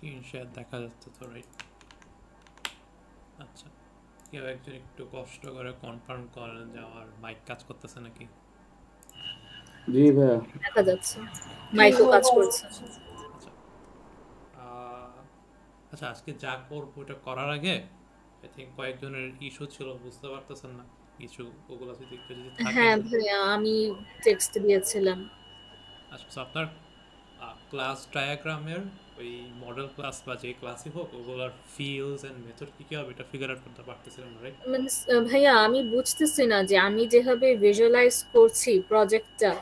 Screen share দেখা যাচ্ছে তো, রাইট? আচ্ছা, কেউ একজন একটু কষ্ট করে কনফার্ম করেন যে আমার মাইক কাজ করতেছে নাকি। জি ভাইয়া। দেখা যাচ্ছে মাইকও কাজ করছে। আচ্ছা, আচ্ছা, আজকে যা করবো ওটা করার আগে আই থিঙ্ক কয়েকজনের ইস্যু ছিল, বুঝতে পারতেছেন না কিছু, ওগুলো যদি একটু যদি থাকে। হ্যাঁ ভাইয়া, আমি টেক্সট দিয়েছিলাম। আচ্ছা, আপনার ক্লাস ডায়াগ্রামের ওই মডেল ক্লাস বা যে ক্লাসই হোক, ওগুলোর ফিল্ডস এন্ড মেথড কি কি হবে এটা ফিগার আউট করতে পারতেছিলাম, রাইট? মানে ভাইয়া আমি বুঝতেছি না যে আমি যেভাবে ভিজুয়ালাইজ করছি প্রজেক্টটা,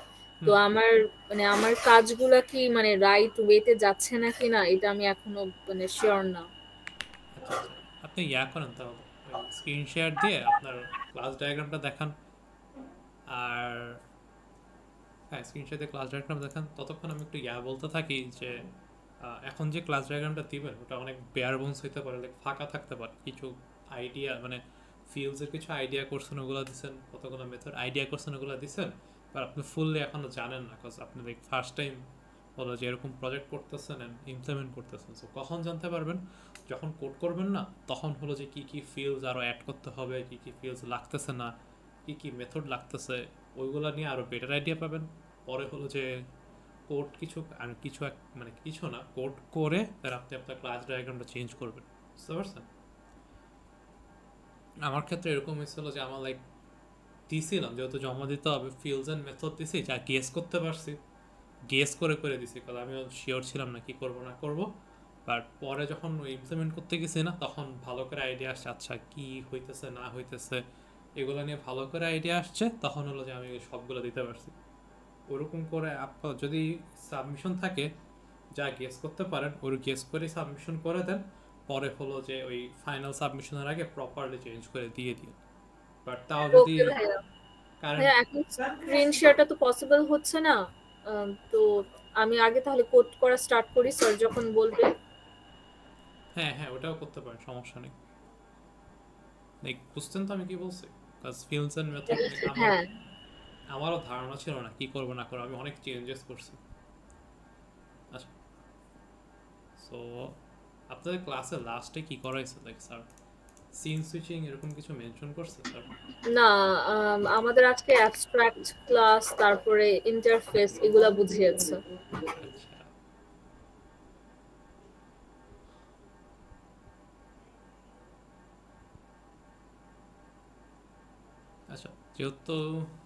তো হুম। আমার মানে আমার কাজগুলা কি মানে রাইট ওয়েতে যাচ্ছে নাকি না এটা আমি এখনো মানে শিওর না। আচ্ছা আচ্ছা, আপনি ইয়া করেন তাহলে, ওই স্ক্রিন শেয়ার দিয়ে আপনার ক্লাস ডায়াগ্রামটা দেখান। আর হ্যাঁ, স্ক্রিন শেয়ার দিয়ে ক্লাস ডায়াগ্রাম দেখান, ততক্ষণ আমি একটু ইয়া বলতে থাকি যে এখন যে ক্লাস ডায়াগ্রামটা দিবেন ওটা অনেক বেয়ার বোনস হইতে পারে, লাইক ফাঁকা থাকতে পারে, কিছু আইডিয়া মানে ফিল্ডসের কিছু আইডিয়া করছেন ওগুলো দিচ্ছেন, কতগুলো মেথড আইডিয়া করছেন ওগুলো দিচ্ছেন, আর আপনি ফুললি এখনও জানেন না, বিকজ আপনি লাইক ফার্স্ট টাইম হলো যে এরকম প্রজেক্ট করতেছেন অ্যান্ড ইমপ্লিমেন্ট করতেছেন। সো কখন জানতে পারবেন? যখন কোড করবেন না, তখন হলো যে কী কী ফিল্ডস আরও অ্যাড করতে হবে, কী কী ফিল্ডস লাগতেছে না, কী কী মেথড লাগতেছে, ওইগুলো নিয়ে আরও বেটার আইডিয়া পাবেন। পরে হলো যে কোড কিছু আর কিছু মানে কিছু না, কোড করে তার আপনি আপনার ক্লাস ডায়াগ্রামটা চেঞ্জ করবেন, বুঝতে পারছেন? আমার ক্ষেত্রে এরকম হয়েছিল যে আমার লাইক দিছিলাম, যেহেতু জমা দিতে হবে, ফিল্ডস অ্যান্ড মেথড দিছি, যা গেস করতে পারছি গেস করে করে দিছি, কারণ আমি শিওর ছিলাম না কি করব না করব। বাট পরে যখন ইমপ্লিমেন্ট করতে গেছি না, তখন ভালো করে আইডিয়া আসছে, আচ্ছা কি হইতেছে না হইতেছে এগুলো নিয়ে ভালো করে আইডিয়া আসছে, তখন হলো যে আমি সবগুলো দিতে পারছি। ওরকম করে আপনার যদি সাবমিশন থাকে, যা গেস করতে পারেন ওর গেস করে সাবমিশন করে দেন, পরে হলো যে ওই ফাইনাল সাবমিশনের আগে প্রপারলি চেঞ্জ করে দিয়ে দিন। বাট তাও যদি ওকে ভাইয়া। কারেন্ট, ভাইয়া এখন স্ক্রিন শেয়ারটা তো পসিবল হচ্ছে না, তো আমি আগে তাহলে কোড করা স্টার্ট করি, স্যার যখন বলবে। হ্যাঁ হ্যাঁ ওটাও করতে পারেন, সমস্যা নেই। লাইক বুঝতেন তো আমি কি বলছি? কাজ ফিল্ডস অ্যান্ড মেথড আমার হ্যাঁ আমারও ধারণা ছিল না কি করবো না করবো, আমি অনেক চেঞ্জেস করছি। আচ্ছা, সো আপনাদের ক্লাসে লাস্টে কি করাইছে, লাইক স্যার সিন সুইচিং এরকম কিছু মেনশন করছে স্যার? না, আমাদের আজকে অ্যাবস্ট্রাক্ট ক্লাস, তারপরে ইন্টারফেস এগুলা বুঝিয়েছে। আচ্ছা আচ্ছা, যেহেতু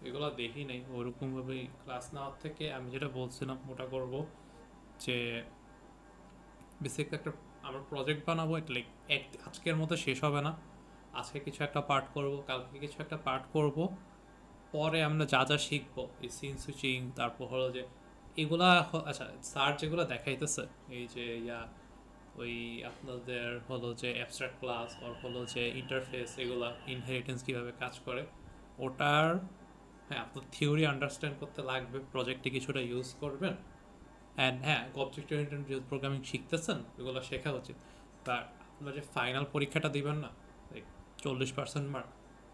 এগুলো দেখি নাই ওরকমভাবে ক্লাস নেওয়ার থেকে, আমি যেটা বলছিলাম ওটা করব, যে বেসিক একটা আমার প্রজেক্ট বানাবো, এটা লাইক আজকের মতো শেষ হবে না, আজকে কিছু একটা পার্ট করব, কালকে কিছু একটা পার্ট করব, পরে আমরা যা যা শিখবো এই সিন সুইচিং, তারপর হলো যে এগুলা আচ্ছা স্যার যেগুলো দেখাইতেছে, এই যে ওই আপনাদের হলো যে অ্যাবস্ট্রাক্ট ক্লাস আর হলো যে ইন্টারফেস, এগুলা ইনহেরিটেন্স কীভাবে কাজ করে ওটার, হ্যাঁ আপনার থিওরি আন্ডারস্ট্যান্ড করতে লাগবে, প্রজেক্টে কিছুটা ইউজ করবেন, অ্যান্ড হ্যাঁ অবজেক্ট ওরিয়েন্টেড যে প্রোগ্রামিং শিখতেছেন ওগুলো শেখা উচিত। বাট আপনার যে ফাইনাল পরীক্ষাটা দিবেন না, লাইক 40% মার্ক,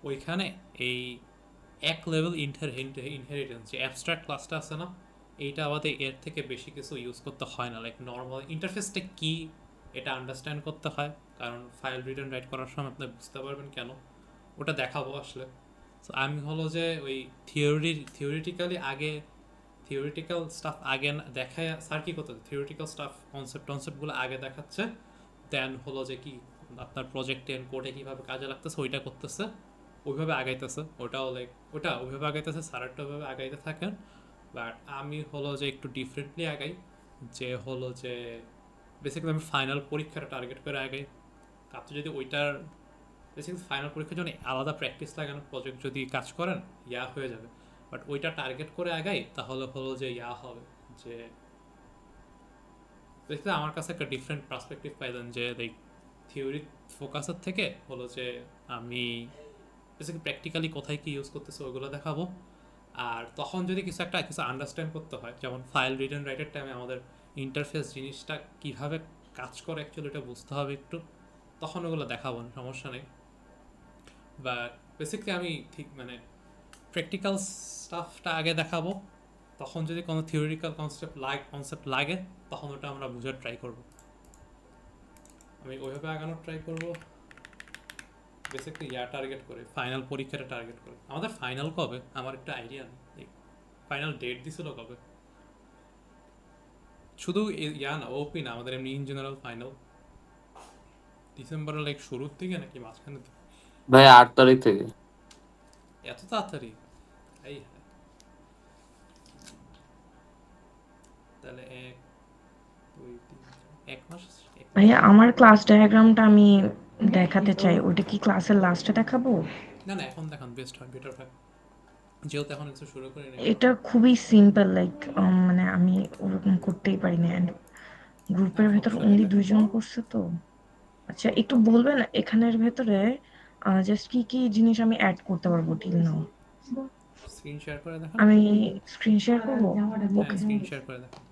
ওইখানে এই এক লেভেল ইনহেরিটেন্স যে অ্যাবস্ট্রাক্ট ক্লাসটা আছে না, এইটা আমাদের এর থেকে বেশি কিছু ইউজ করতে হয় না, লাইক নর্মাল ইন্টারফেসটা কি এটা আন্ডারস্ট্যান্ড করতে হয়, কারণ ফাইল রিটার্ন রাইট করার সময় আপনি বুঝতে পারবেন কেন, ওটা দেখাবো আসলে। সো আমি হলো যে ওই থিওরিটিক্যালি আগে, থিওরিটিক্যাল স্টাফ আগে দেখায়, স্যার কি করতে থিওরিটিক্যাল স্টাফ কনসেপ্টগুলো আগে দেখাচ্ছে, দেন হলো যে কি আপনার প্রজেক্টে কোডে কীভাবে কাজে লাগতেছে ওইটা করতেছে, ওইভাবে আগাইতেছে, ওটাও লাইক ওটা ওইভাবে আগাইতেছে, স্যারেরটা ওইভাবে আগাইতে থাকেন। বাট আমি হলো যে একটু ডিফারেন্টলি আগাই, যে হলো যে বেসিক্যালি আমি ফাইনাল পরীক্ষাটা টার্গেট করে আগাই। আপনি যদি ওইটার বেসিক্যালি ফাইনাল পরীক্ষার জন্য আলাদা প্র্যাকটিস লাগান, প্রজেক্ট যদি কাজ করেন হয়ে যাবে, বাট ওইটা টার্গেট করে আগাই, তাহলে হলো যে হবে যে বেসিক্যালি আমার কাছে একটা ডিফারেন্ট পার্সপেক্টিভ পাইলেন, যে লাইক থিওরি ফোকাসের থেকে হলো যে আমি বেসিক্যালি প্র্যাকটিক্যালি কোথায় কি ইউজ করতেছে ওইগুলো দেখাবো। আর তখন যদি কিছু আন্ডারস্ট্যান্ড করতে হয়, যেমন ফাইল রিড অ্যান্ড রাইটের টাইমে আমাদের ইন্টারফেস জিনিসটা কীভাবে কাজ করে অ্যাকচুয়ালি এটা বুঝতে হবে একটু, তখন ওগুলো দেখাবো না, সমস্যা নেই। বাট বেসিক্যালি আমি ঠিক মানে প্র্যাকটিক্যাল স্টাফটা আগে দেখাবো, তখন যদি কোনো থিওরিটিক্যাল কনসেপ্ট লাগে তখন ওটা আমরা বুঝার ট্রাই করব। আমি ওইভাবে আগানোর ট্রাই করব, বেসিক্যালি টার্গেট করে, ফাইনাল পরীক্ষাটা টার্গেট করে। আমাদের ফাইনাল কবে আমার একটা আইডিয়া নেই, ফাইনাল ডেট দিছিল কবে? শুধু না ওপি না, আমাদের এমনি ইন জেনারেল ফাইনাল ডিসেম্বরের লাইক শুরুর দিকে নাকি মাঝখানে দিকে? ভাই 8 তারিখ থেকে। এত তাড়াতাড়ি? এই তাহলে 1 2 3 1 মাস। ভাইয়া আমার ক্লাস ডায়াগ্রামটা আমি দেখাতে চাই, ওটা কি ক্লাসের লাস্টে দেখাবো? না না, এখন দেখান বেস্ট হয়, বেটার হয়, যেহেতু এখন কিছু শুরু করি নাই। এটা খুবই সিম্পল, লাইক মানে আমি ওরকম করতেই পারি না, and গ্রুপের হ্যাঁ ভেতর সমস্যা নেই, অনলি দেখেন। 2জন করছে তো। আচ্ছা একটু বলবেন এখানের ভেতরে জাস্ট কি কি জিনিস আমি অ্যাড করতে পারবো টিল নাও? স্ক্রিন শেয়ার করে দেখান। আমি স্ক্রিন শেয়ার করবো? হ্যাঁ ওকে। স্ক্রিন শেয়ার করে দেখান।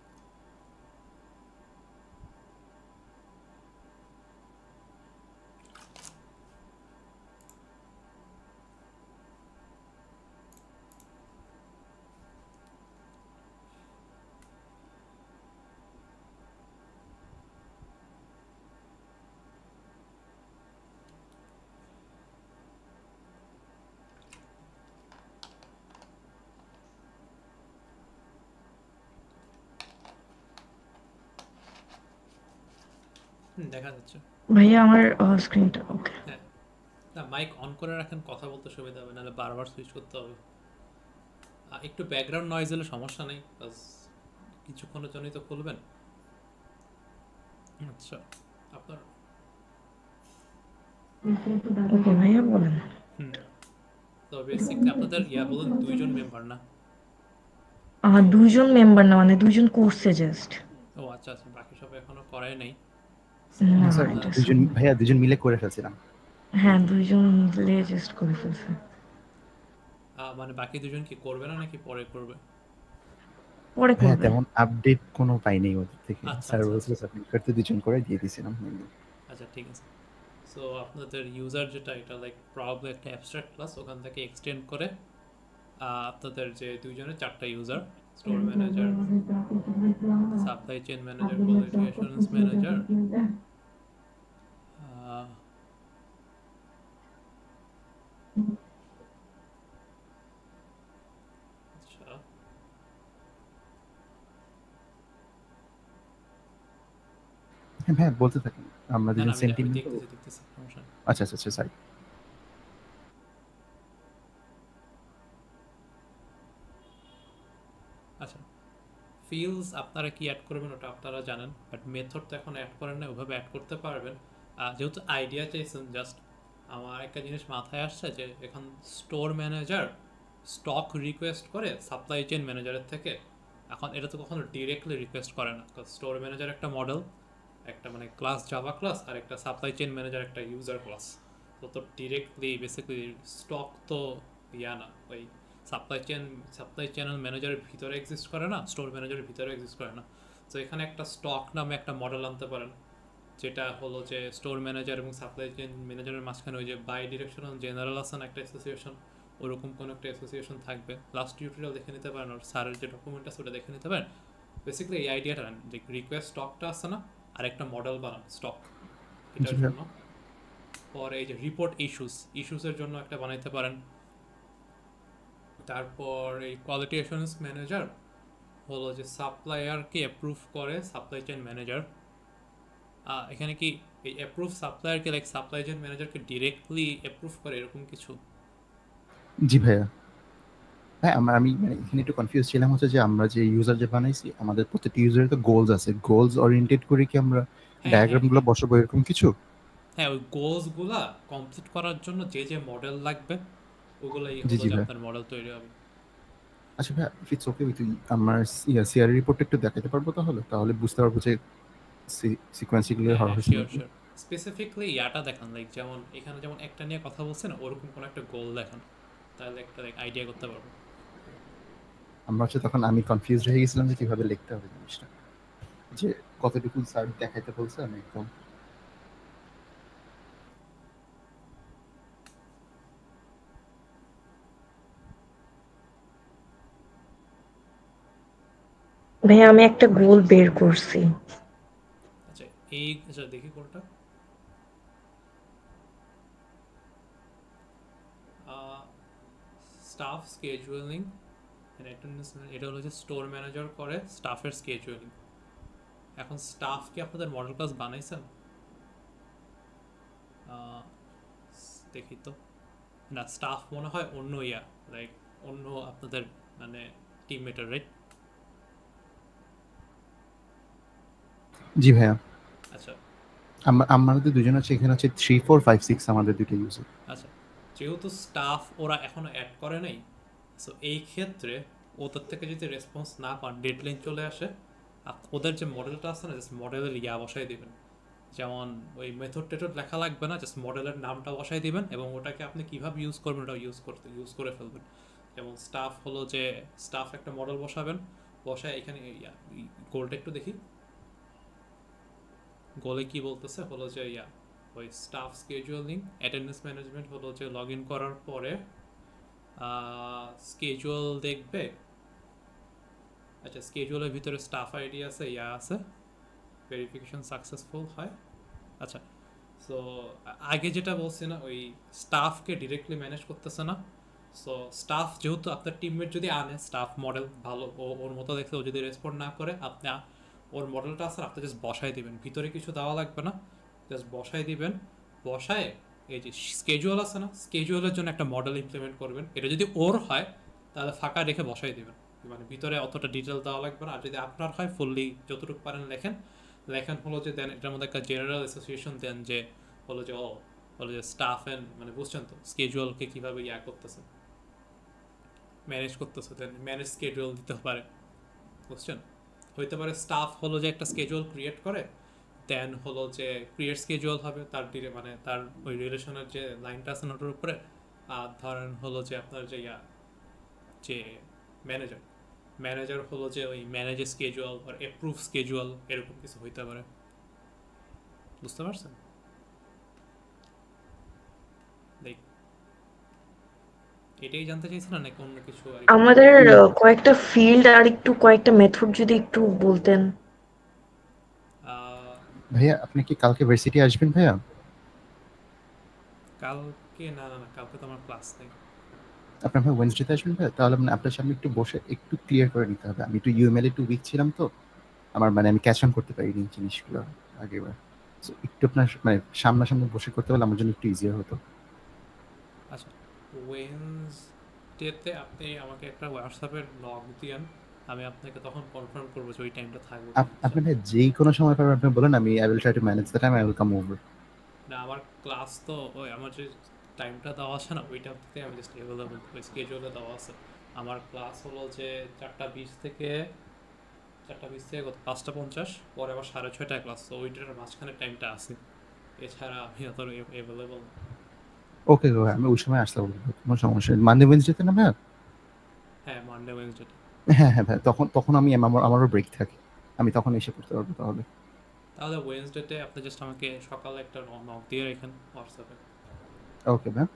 দেখা যাচ্ছে। ভাইয়া আমার স্ক্রিনটা ওকে। হ্যাঁ না, মাইক অন করে রাখেন, কথা বলতে সুবিধা হবে, নাহলে বারবার সুইচ করতে হবে। একটু ব্যাকগ্রাউন্ড নয়েজ হলে সমস্যা নেই, বাস কিছুক্ষণের জন্যই তো খুলবেন। আচ্ছা আপনার ওকে ভাইয়া বলেন। তো বেসিকলি আপনাদের বলুন 2জন মেম্বার না? 2জন মেম্বার না, মানে 2জন করছে জাস্ট। ও আচ্ছা আচ্ছা, বাকি সব এখনো করাই নাই। না স্যার এটা দুজন ভাইয়া দুজন মিলে করে ফেলছিলাম। হ্যাঁ 2জন মিলে জাস্ট করে ফেলছে। মানে বাকি 2জন কি করবে না নাকি পরে করবে? পরে হ্যাঁ করবে। তেমন আপডেট কোনো পাইনি ওদের থেকে, আচ্ছা, স্যার আচ্ছা, বলছিল সাবমিট করতে 2জন করে দিয়ে দিয়েছিলাম। আচ্ছা ঠিক আছে। সো আপনাদের ইউজার যেটা, এটা লাইক প্রবাবলি একটা অ্যাবস্ট্রাক্ট ক্লাস, ওখান থেকে এক্সটেন্ড করে আপনাদের যে 2জনের 4টা user, store manager, supply chain manager, quality assurance manager, আচ্ছা হ্যাঁ ভাইয়া বলতে থাকেন, আমরা না না, দুজন আমি সেন্টিমেন্ট। দেখতেছি সমস্যা নেই। আচ্ছা আচ্ছা আচ্ছা সরি। আচ্ছা ফিল্ডস আপনারা কি অ্যাড করবেন ওটা আপনারা জানেন, বাট মেথড তো এখন অ্যাড করেন না, ওভাবে অ্যাড করতে পারবেন। যেহেতু আইডিয়া চাইছেন, জাস্ট আমার একটা জিনিস মাথায় আসছে যে এখন স্টোর ম্যানেজার স্টক রিকোয়েস্ট করে সাপ্লাই চেইন ম্যানেজারের থেকে। এখন এটা তো কখনো ডিরেক্টলি রিকোয়েস্ট করে না, কারণ স্টোর ম্যানেজার একটা মডেল, একটা মানে ক্লাস জাভা ক্লাস, আর একটা সাপ্লাই চেইন ম্যানেজার একটা ইউজার ক্লাস। তো ডিরেক্টলি বেসিক্যালি স্টক তো না, ওই সাপ্লাই চ্যানেল ম্যানেজারের ভিতরে এক্সিস্ট করে না, স্টোর ম্যানেজারের ভিতরে এক্সিস্ট করে না। তো এখানে একটা স্টক নামে একটা মডেল আনতে পারেন, যেটা হলো যে স্টোর ম্যানেজার এবং সাপ্লাই চেইন ম্যানেজারের মাঝখানে ওই যে বাই ডিরেকশনাল জেনারেল আছেন একটা অ্যাসোসিয়েশন, ওরকম কোনো একটা অ্যাসোসিয়েশন থাকবে। লাস্ট টিউটোরিয়াল দেখে নিতে পারেন, আর স্যারের যে ডকুমেন্ট আছে ওটা দেখে নিতে পারেন। বেসিক্যালি এই আইডিয়াটা যে রিকোয়েস্ট স্টকটা আছে না, আর একটা মডেল বানান স্টক এটার জন্য। পরে এই যে রিপোর্ট ইস্যুসের জন্য একটা বানাইতে পারেন। তারপর এই কোয়ালিটি অ্যাসুরেন্স ম্যানেজার হলো যে সাপ্লায়ারকে অ্যাপ্রুভ করে সাপ্লাই চেইন ম্যানেজার। এখানে কি এই অ্যাপ্রুভ সাপ্লায়ারকে লাইক সাপ্লাই চেইন ম্যানেজারকে ডিরেক্টলি অ্যাপ্রুভ করে এরকম কিছু? জি ভাইয়া। হ্যাঁ আমি মানে এখানে একটু কনফিউজ ছিলাম, হচ্ছে যে আমরা যে ইউজার যে বানাইছি, আমাদের প্রত্যেকটি ইউজারের তো গোলস আছে, গোলস ওরিয়েন্টেড করে কি আমরা ডায়াগ্রামগুলো বসাবো এরকম কিছু? হ্যাঁ ওই গোলসগুলা কমপ্লিট করার জন্য যে যে মডেল লাগবে ওগুলাই জি হলো জি যে ভাইয়া। আপনার মডেল তৈরি হবে। আচ্ছা ভাইয়া, ইফ ইটস ওকে উইথ আমার সিআর রিপোর্টটা একটু দেখাতে পারবো তাহলে বুঝতে পারবো যে সিকোয়েন্সিক্যালি হ্যাঁ হওয়া শিওর শিওর। স্পেসিফিকলি দেখান, লাইক যেমন এখানে যেমন একটা নিয়ে কথা বলছেন ওরকম কোনো একটা গোল দেখান, তাহলে একটা আইডিয়া করতে পারবো। আমরা হচ্ছে তখন আমি কনফিউজ হয়ে গেছিলাম যে কিভাবে লিখতে হবে জিনিসটা, যে কতটুকু স্যার দেখাইতে বলছে আমি একদম। ভাইয়া আমি একটা গোল বের করছি। আচ্ছা আচ্ছা দেখি কোনটা। স্টাফ স্কেজুয়ালিং এটা হলো যে স্টোর ম্যানেজার করে স্টাফের স্কেজুয়ালিং। এখন স্টাফ কি আপনাদের মডেল ক্লাস বানাইছেন? দেখি তো, না স্টাফ মনে হয় অন্য লাইক অন্য আপনাদের মানে টিমমেটার, রাইট? জি ভাইয়া, আচ্ছা আমাদের দুজন আছে, এখানে আছে 3 4 5 6 আমাদের দুটো ইউজার। আচ্ছা, যেহেতু স্টাফ ওরা এখনো অ্যাড করে নাই, সো এই ক্ষেত্রে ওদের থেকে যদি রেসপন্স না পান, ডেডলাইন চলে আসে, ওদের যে মডেলটা আছে না, জাস্ট মডেলের বসাই দিবেন। যেমন ওই মেথড টেথড লেখা লাগবে না, জাস্ট মডেলের নামটা বসাই দিবেন এবং ওটাকে আপনি কীভাবে ইউজ করবেন ওটা ইউজ করে ফেলবেন। যেমন স্টাফ হলো যে স্টাফ একটা মডেল বসাবেন, বসায় এখানে গোলটা একটু দেখি, গোলে কি বলতেছে হলো যে ওই স্টাফ স্কেজুয়ালিং অ্যাটেন্ডেন্স ম্যানেজমেন্ট হলো যে লগ ইন করার পরে স্কেজুয়াল দেখবে। আচ্ছা, স্কেজুয়ালের ভিতরে স্টাফ আইডি আছে, আছে ভেরিফিকেশন সাকসেসফুল হয়। আচ্ছা, সো আগে যেটা বলছি না, ওই স্টাফকে ডিরেক্টলি ম্যানেজ করতেছে না। সো স্টাফ যেহেতু আপনার টিমমেট যদি আনে স্টাফ মডেল ভালো, ওর মতো দেখতে ও যদি রেসপন্ড না করে, আপনি ওর মডেলটা আছে আপনি জাস্ট বসাই দিবেন, ভিতরে কিছু দেওয়া লাগবে না, জাস্ট বসাই দিবেন। বসায় এই যে স্কেজুয়াল আছে না, স্কেজুয়ালের জন্য একটা মডেল ইমপ্লিমেন্ট করবেন। এটা যদি ওর হয় তাহলে ফাঁকা রেখে বসাই দিবেন, মানে ভিতরে অতটা ডিটেল দেওয়া লাগবে না। আর যদি আপনার হয় ফুললি যতটুকু পারেন লেখেন হলো যে দেন এটার মধ্যে একটা জেনারেল অ্যাসোসিয়েশন দেন যে হলো যে হলো যে স্টাফ অ্যান্ড মানে বুঝছেন তো স্কেজুয়ালকে কীভাবে করতেছে, ম্যানেজ করতেছে, দেন ম্যানেজ স্কেজুয়াল দিতে পারে, বুঝছেন? হইতে পারে স্টাফ হলো যে একটা স্কেজুয়াল ক্রিয়েট করে, দেন হলো যে ক্রিয়েট স্কেজুয়াল হবে তার মানে তার ওই রিলেশনের যে লাইনটা আছে ওটার উপরে। আর ধরেন হলো যে আপনার যে ম্যানেজার হলো যে ওই ম্যানেজ স্কেজুয়াল আর অ্যাপ্রুভ স্কেজুয়াল, এরকম কিছু হইতে পারে, বুঝতে পারছেন? দেখ, এটাই জানতে চাইছিলেন নাকি অন্য কিছু? আমাদের কয়েকটা ফিল্ড আর একটু কয়েকটা মেথড যদি একটু বলতেন। ভাইয়া আপনি কি কালকে ভার্সিটি আসবেন ভাইয়া? কালকে না, কালকে তো আমার ক্লাস নেই। আপনার ভাই ওয়েডনেসডেতে আসবেন ভাইয়া? তাহলে মানে আপনার সামনে একটু বসে একটু ক্লিয়ার করে নিতে হবে। আমি একটু ইউএমএল একটু উইক ছিলাম, তো আমার মানে আমি ক্যাচ অন করতে পারিনি জিনিসগুলো আগেবার। সো একটু আপনার মানে সামনাসামনি বসে করতে পারলে আমার জন্য একটু ইজিয়ার হতো। আচ্ছা, ওয়েডনেসডেতে আপনি আমাকে একটা হোয়াটসঅ্যাপের নক দিয়েন, আমি আপনাকে তখন কনফার্ম করবো যে ওই টাইমটা থাকবে। আপনি ভাই যেই কোনো সময় পারবেন আপনি বলেন, আমি I will try to manage the time, I will come over. না, আমার ক্লাস তো ওই আমার যে টাইমটা দেওয়া আছে না ওই টাইম থেকে আমি জাস্ট অ্যাভেলেবল, ওই স্কেজুলে দেওয়া আছে। আমার ক্লাস হলো যে 4:20 থেকে 5:50, পরে আবার 6:30টায় ক্লাস, তো ওইটার মাঝখানে টাইমটা আছে, এছাড়া আমি অত অ্যাভেলেবল। ওকে ভাই, আমি ওই সময় আসতে বলবো, কোনো সমস্যা নেই। মানডে ওয়েডনেসডেতে না ভাইয়া? হ্যাঁ, মানডে ওয়েডনেসডে। হ্যাঁ হ্যাঁ ভাই, তখন আমি আমারও ব্রেক থাকে, আমি তখন এসে পড়তে পারবো তাহলে। তাহলে ওয়েডনেসডেতে আপনি জাস্ট আমাকে সকালে একটা নক দিয়ে রেখেন হোয়াটসঅ্যাপে। ওকে ভাই।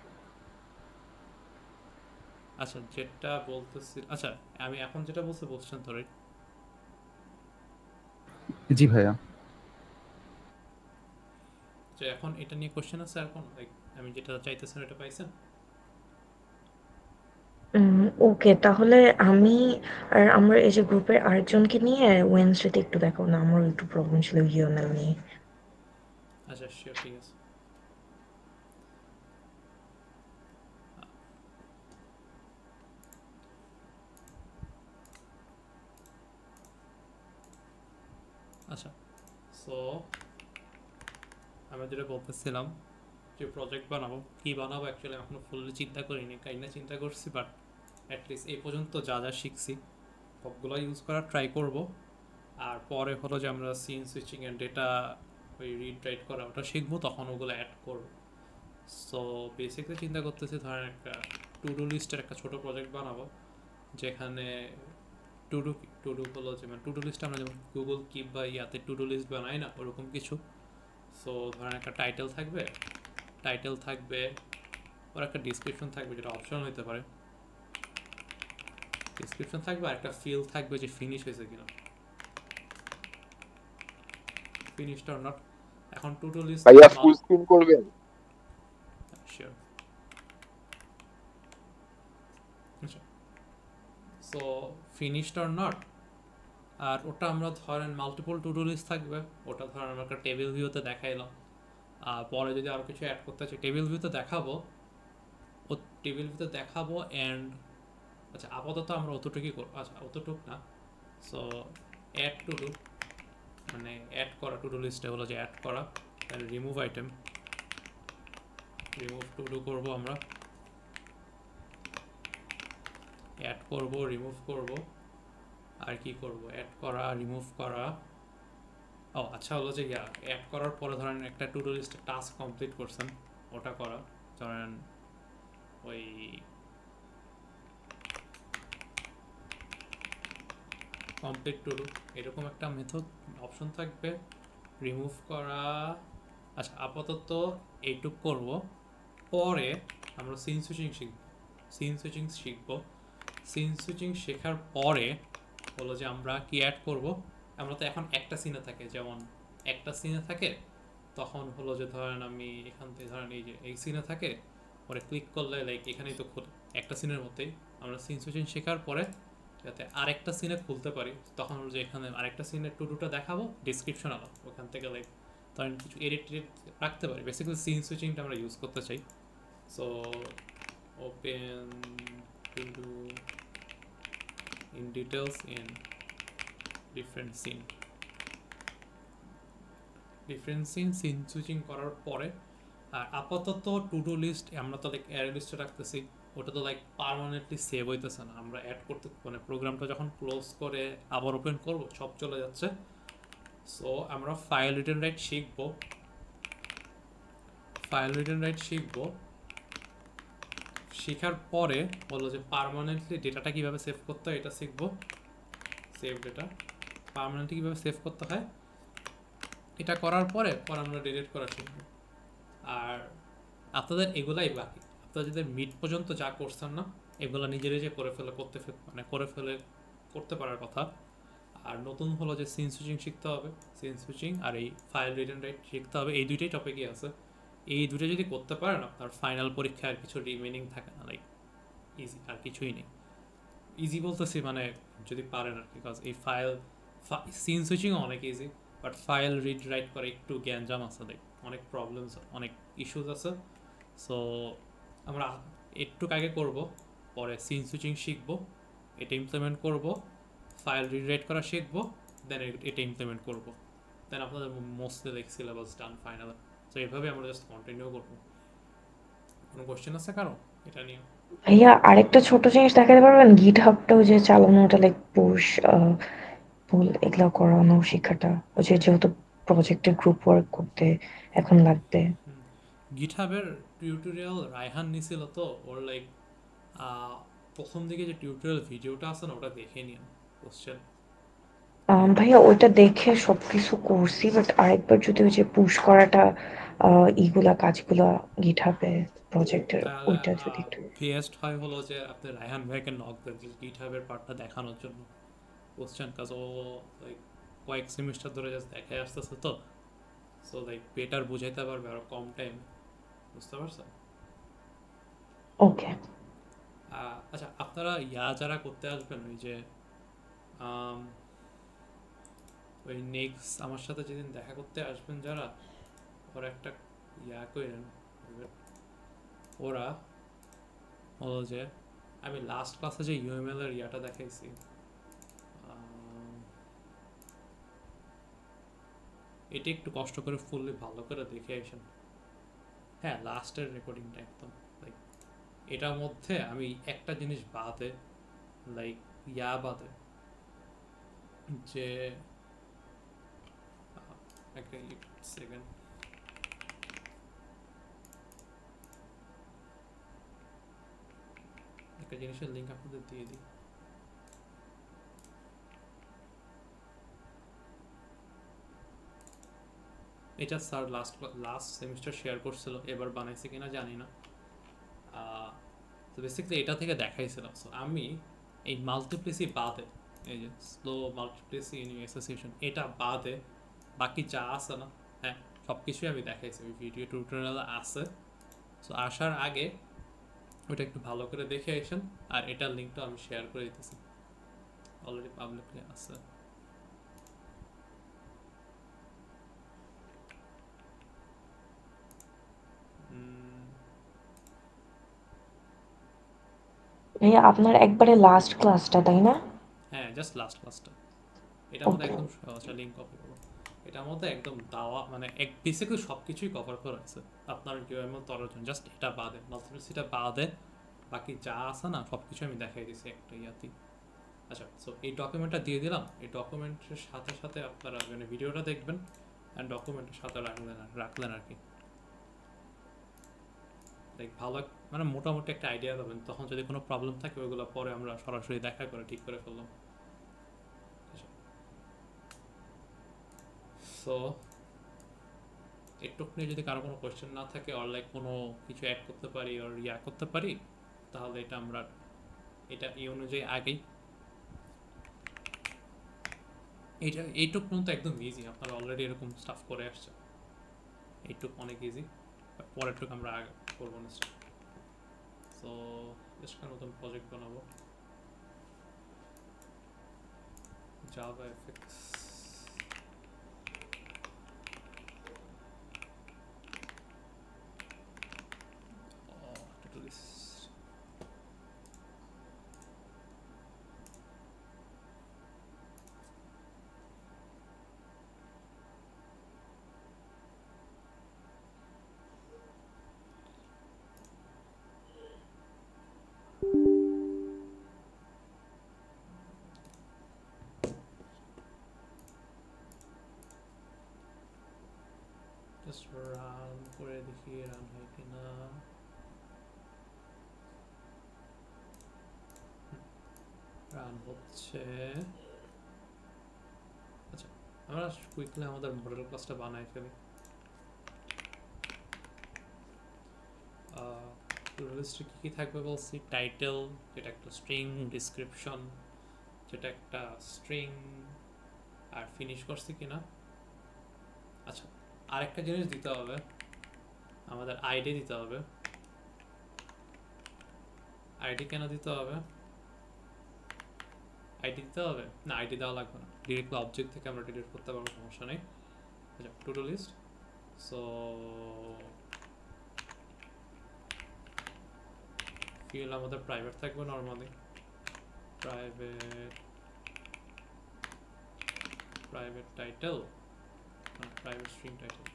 আচ্ছা, যেটা বলতেছি, আচ্ছা আমি এখন যেটা বলছেন তো, রাইট? জি ভাইয়া। যে এখন এটা নিয়ে কোশ্চেন আছে আর কোন, লাইক আমি যেটা চাইতেছেন এটা পাইছেন? ওকে, তাহলে আমি আর আমার এই যে গ্রুপের আরেকজনকে নিয়ে ওয়েডনেসডেতে একটু দেখাবো না, আমার একটু প্রবলেম ছিল ইউএমএল নিয়ে। আচ্ছা শিওর, ঠিক আছে। আচ্ছা, সো আমি যেটা বলতেছিলাম যে প্রজেক্ট বানাবো, কী বানাবো অ্যাকচুয়ালি এখনও ফুললি চিন্তা করিনি, কাইন্ডা চিন্তা করছি, বাট অ্যাটলিস্ট এই পর্যন্ত যা যা শিখছি সবগুলো ইউজ করার ট্রাই করব। আর পরে হলো যে আমরা সিন সুইচিং অ্যান্ড ডেটা ওই রিড রাইট করা ওটা শিখবো, তখন ওগুলো অ্যাড করব। সো বেসিকলি চিন্তা করতেছি ধরেন একটা টু ডু লিস্টের একটা ছোটো প্রজেক্ট বানাবো, যেখানে টু ডু হলো যে মানে টু ডু লিস্ট আমরা যেমন গুগল কিপ বা ইয়াতে টু ডু লিস্ট বানাই না, ওরকম কিছু। সো ধরেন একটা টাইটেল থাকবে, ওর একটা ডিসক্রিপশন থাকবে যেটা অপশন হতে পারে, ডিসক্রিপশন থাকবে, আর একটা ফিল থাকবে যে ফিনিশ হয়েছে কিনা, ফিনিশড অর নট। এখন টু ডু লিস্ট ভাইয়া ফুল স্ক্রিন করবেন? শিওর। আচ্ছা, সো ফিনিশড অর নট, আর ওটা আমরা ধরেন মাল্টিপল টু ডু লিস্ট থাকবে, ওটা ধরেন আমরা একটা টেবিল ভিউতে দেখাইলাম, আর পরে যদি আরও কিছু অ্যাড করতে চাই টেবিল ভিউতে দেখাবো, ও টেবিল ভিউতে দেখাবো অ্যান্ড আচ্ছা আপাতত আমরা অতটুকুই করবো, আচ্ছা অতটুক না, সো অ্যাড টু ডু মানে অ্যাড করা টু ডু লিস্টে হলো যে অ্যাড করা, তাহলে remove item, remove to do করবো আমরা, অ্যাড করব রিমুভ করব আর কি করব, অ্যাড করা রিমুভ করা। ও আচ্ছা হলো যে অ্যাড করার পরে ধরেন একটা টু ডু লিস্টে টাস্ক কমপ্লিট করছেন, ওটা করা, ধরেন ওই কমপ্লিট টু ডু এরকম একটা মেথড অপশন থাকবে, রিমুভ করা। আচ্ছা আপাতত এইটুক করব, পরে আমরা সিন সুইচিং শিখব, সিন সুইচিং শিখব, সিন সুইচিং শেখার পরে হলো যে আমরা কি অ্যাড করব, আমরা তো এখন একটা সিনে থাকে, যেমন একটা সিনে থাকে তখন হলো যে ধরেন আমি এখান থেকে ধরেন এই যে এই সিনে থাকে, পরে ক্লিক করলে লাইক এখানেই তো একটা সিনের মধ্যেই আমরা সিন সুইচিং শেখার পরে যাতে আরেকটা সিনে খুলতে পারি, তখন হলো যে এখানে আরেকটা সিনের টু ডুটা দেখাবো, ডিসক্রিপশন আলো ওখান থেকে লাইক ধরেন কিছু এডিট রাখতে পারি, বেসিক্যালি সিন সুইচিংটা আমরা ইউজ করতে চাই। So open to do in details in different scene scene switching করার পরে, আর আপাতত টু ডু লিস্ট আমরা তো লাইক অ্যারে লিস্টে রাখতেছি, ওটা তো লাইক পার্মানেন্টলি সেভ হইতেছে না, আমরা অ্যাড করতে মানে প্রোগ্রামটা যখন ক্লোজ করে আবার ওপেন করব সব চলে যাচ্ছে। সো আমরা ফাইল রিটার্ন রাইট শিখবো, ফাইল রিটার্ন রাইট শিখবো, শেখার পরে বললো যে পার্মানেন্টলি ডেটাটা কীভাবে সেভ করতে হয় এটা শিখবো, সেভ ডেটা পার্মানেন্টলি কীভাবে সেভ করতে হয় এটা করার পরে আমরা ডিলিট করা শিখবো। আর আপনাদের এগুলাই বাকি, আপনারা যদি মিড পর্যন্ত যা করছেন না এগুলো নিজেরাই যে করতে পারার কথা। আর নতুন হলো যে সিন সুইচিং শিখতে হবে, সিন সুইচিং আর এই ফাইল রিটার্ন রাইট শিখতে হবে, এই দুইটাই টপিকই আছে, এই দুটো যদি করতে পারেন আপনার ফাইনাল পরীক্ষায় আর কিছু রিমেনিং থাকে না, লাইক ইজি আর কিছুই নেই। ইজি বলতেছি মানে যদি পারেন আর কি, বিকজ এই সিন সুইচিংও অনেক easy, but file read write করে একটু গ্যাঞ্জাম আছে, লাইক অনেক প্রবলেমস অনেক ইস্যুস আছে। সো আমরা একটু আগে করব, পরে সিন সুইচিং শিখবো, এটা ইমপ্লিমেন্ট করব, ফাইল রিড রাইট করা শিখবো, দেন এটা ইমপ্লিমেন্ট করব, দেন আপনাদের মোস্টলি লাইক সিলেবাস ডান ফাইনাল। তো এইভাবে আমরা জাস্ট কন্টিনিউ করবো। কোনো কোশ্চেন আছে কারো এটা নিয়ে? ভাইয়া আরেকটা ছোট জিনিস দেখাতে পারবেন, গিট হাবটাও যে চালানো, ওটা লাইক পুশ পুল এগুলা করানো শেখাটা, ওই যে যেহেতু প্রজেক্টের গ্রুপ ওয়ার্ক করতে এখন লাগবে। গিটহাবের টিউটোরিয়াল রায়হান নিছিল, তো ওর লাইক প্রথম দিকে যে টিউটোরিয়াল ভিডিওটা আছে না ওটা দেখে নিন কোশ্চেন। ভাইয়া ওইটা দেখে সবকিছু করছি, বাট আরেকবার যদি ওই যে পুশ করাটা ইগুলা কাজগুলা গিটহাবে প্রজেক্টের ওইটা যদি একটু বেস্ট হয় হলো যে আপনি রায়হান ভাইকে নক দেন গিটহাবের পার্টটা দেখানোর জন্য কোশ্চেন, কাজ ও লাইক কয়েক সেমিস্টার ধরে জাস্ট দেখে আসতেছে, তো সো লাইক বেটার বুঝাইতে পারবে আরো কম টাইম, বুঝতে পারছেন? ওকে। আচ্ছা আপনারা যারা করতে আসবেন ওই যে ওই নেক্সট আমার সাথে যেদিন দেখা করতে আসবেন যারা, ওরা একটা করেন, ওরা হলো যে আমি লাস্ট ক্লাসে যে ইউএমএল এর দেখাইছি, এটা একটু কষ্ট করে ফুললি ভালো করে দেখে আসেন। হ্যাঁ লাস্টের রেকর্ডিংটা একদম লাইক এটার মধ্যে আমি একটা জিনিস বাদে লাইক বাদে যে একটা সেকেন্ড একটা জিনিসের লিঙ্ক আপনাদের দিয়ে দিই। এটা স্যার লাস্ট সেমিস্টার শেয়ার করছিল, এবার বানাইছে কিনা জানি না। তো বেসিক্যালি এটা থেকে দেখাইছিলাম। সো আমি এই মাল্টিপ্লিসি বাদে, এই যে স্লো মাল্টিপ্লিসি ইন অ্যাসোসিয়েশন, এটা বাদে বাকি যা আছে না, হ্যাঁ সব কিছুই আমি দেখাইছি, ওই ভিডিও টিউটোরিয়াল আছে। সো আসার আগে ওটা একটু ভালো করে দেখে আসেন। আর এটার লিঙ্কটা আমি শেয়ার করে দিতেছি, অলরেডি পাবলিকলি আছে। ভাইয়া আপনার একবারে লাস্ট ক্লাসটা তাই না? হ্যাঁ, জাস্ট লাস্ট ক্লাসটা। এটার মধ্যে ওকে একদম লিঙ্ক কপি করবো। এটার মধ্যে একদম দাওয়া মানে এক বেসিক্যালি সব কিছুই কভার করা আছে আপনার ইউএমএল তরার জন্য, জাস্ট এটা বাদে মাল্টিপ্লিসিটা বাদে বাকি যা আছে না সব কিছু আমি দেখাই দিয়েছি একটা ইয়াতেই। আচ্ছা, সো এই ডকুমেন্টটা দিয়ে দিলাম। এই ডকুমেন্টের সাথে সাথে আপনারা মানে ভিডিওটা দেখবেন অ্যান্ড ডকুমেন্টের সাথে রাখলেন আর কি। লাইক ভালো মানে মোটামুটি একটা আইডিয়া পাবেন, তখন যদি কোনো প্রবলেম থাকে ওইগুলো পরে আমরা সরাসরি দেখা করে ঠিক করে ফেললাম। সো এটুক নিয়ে যদি কারো কোনো কোয়েশ্চেন না থাকে আর লাইক কোনো কিছু অ্যাড করতে পারি আর করতে পারি, তাহলে এটা আমরা এটা এই অনুযায়ী আগেই এইটুক পর্যন্ত একদম ইজি। আপনারা অলরেডি এরকম স্টাফ করে আসছে, এইটুক অনেক ইজি। পরেরটুক আমরা করবো না। সো বেশ নতুন প্রজেক্ট বানাবো জাভা এফএক্স। জাস্ট রান করে দেখি রান হয় কিনা। রান হচ্ছে। আচ্ছা, আমরা কুইকলি আমাদের মডেল ক্লাসটা বানাই ফেলি। লিস্টে কী কী থাকবে বলছি, টাইটেল যেটা একটা স্ট্রিং, ডিসক্রিপশন যেটা একটা স্ট্রিং, আর ফিনিশ করছি কিনা। আচ্ছা, আরেকটা জিনিস দিতে হবে, আমাদের আইডি দিতে হবে। আইডি কেন দিতে হবে? আইডি দিতে হবে না, আইডি দেওয়া লাগবে না, ডিরেক্টলি অবজেক্ট থেকে আমরা ডিলিট করতে পারবো, সমস্যা নেই। আচ্ছা, to do list. So field আমাদের প্রাইভেট থাকবে normally, private title, private string title,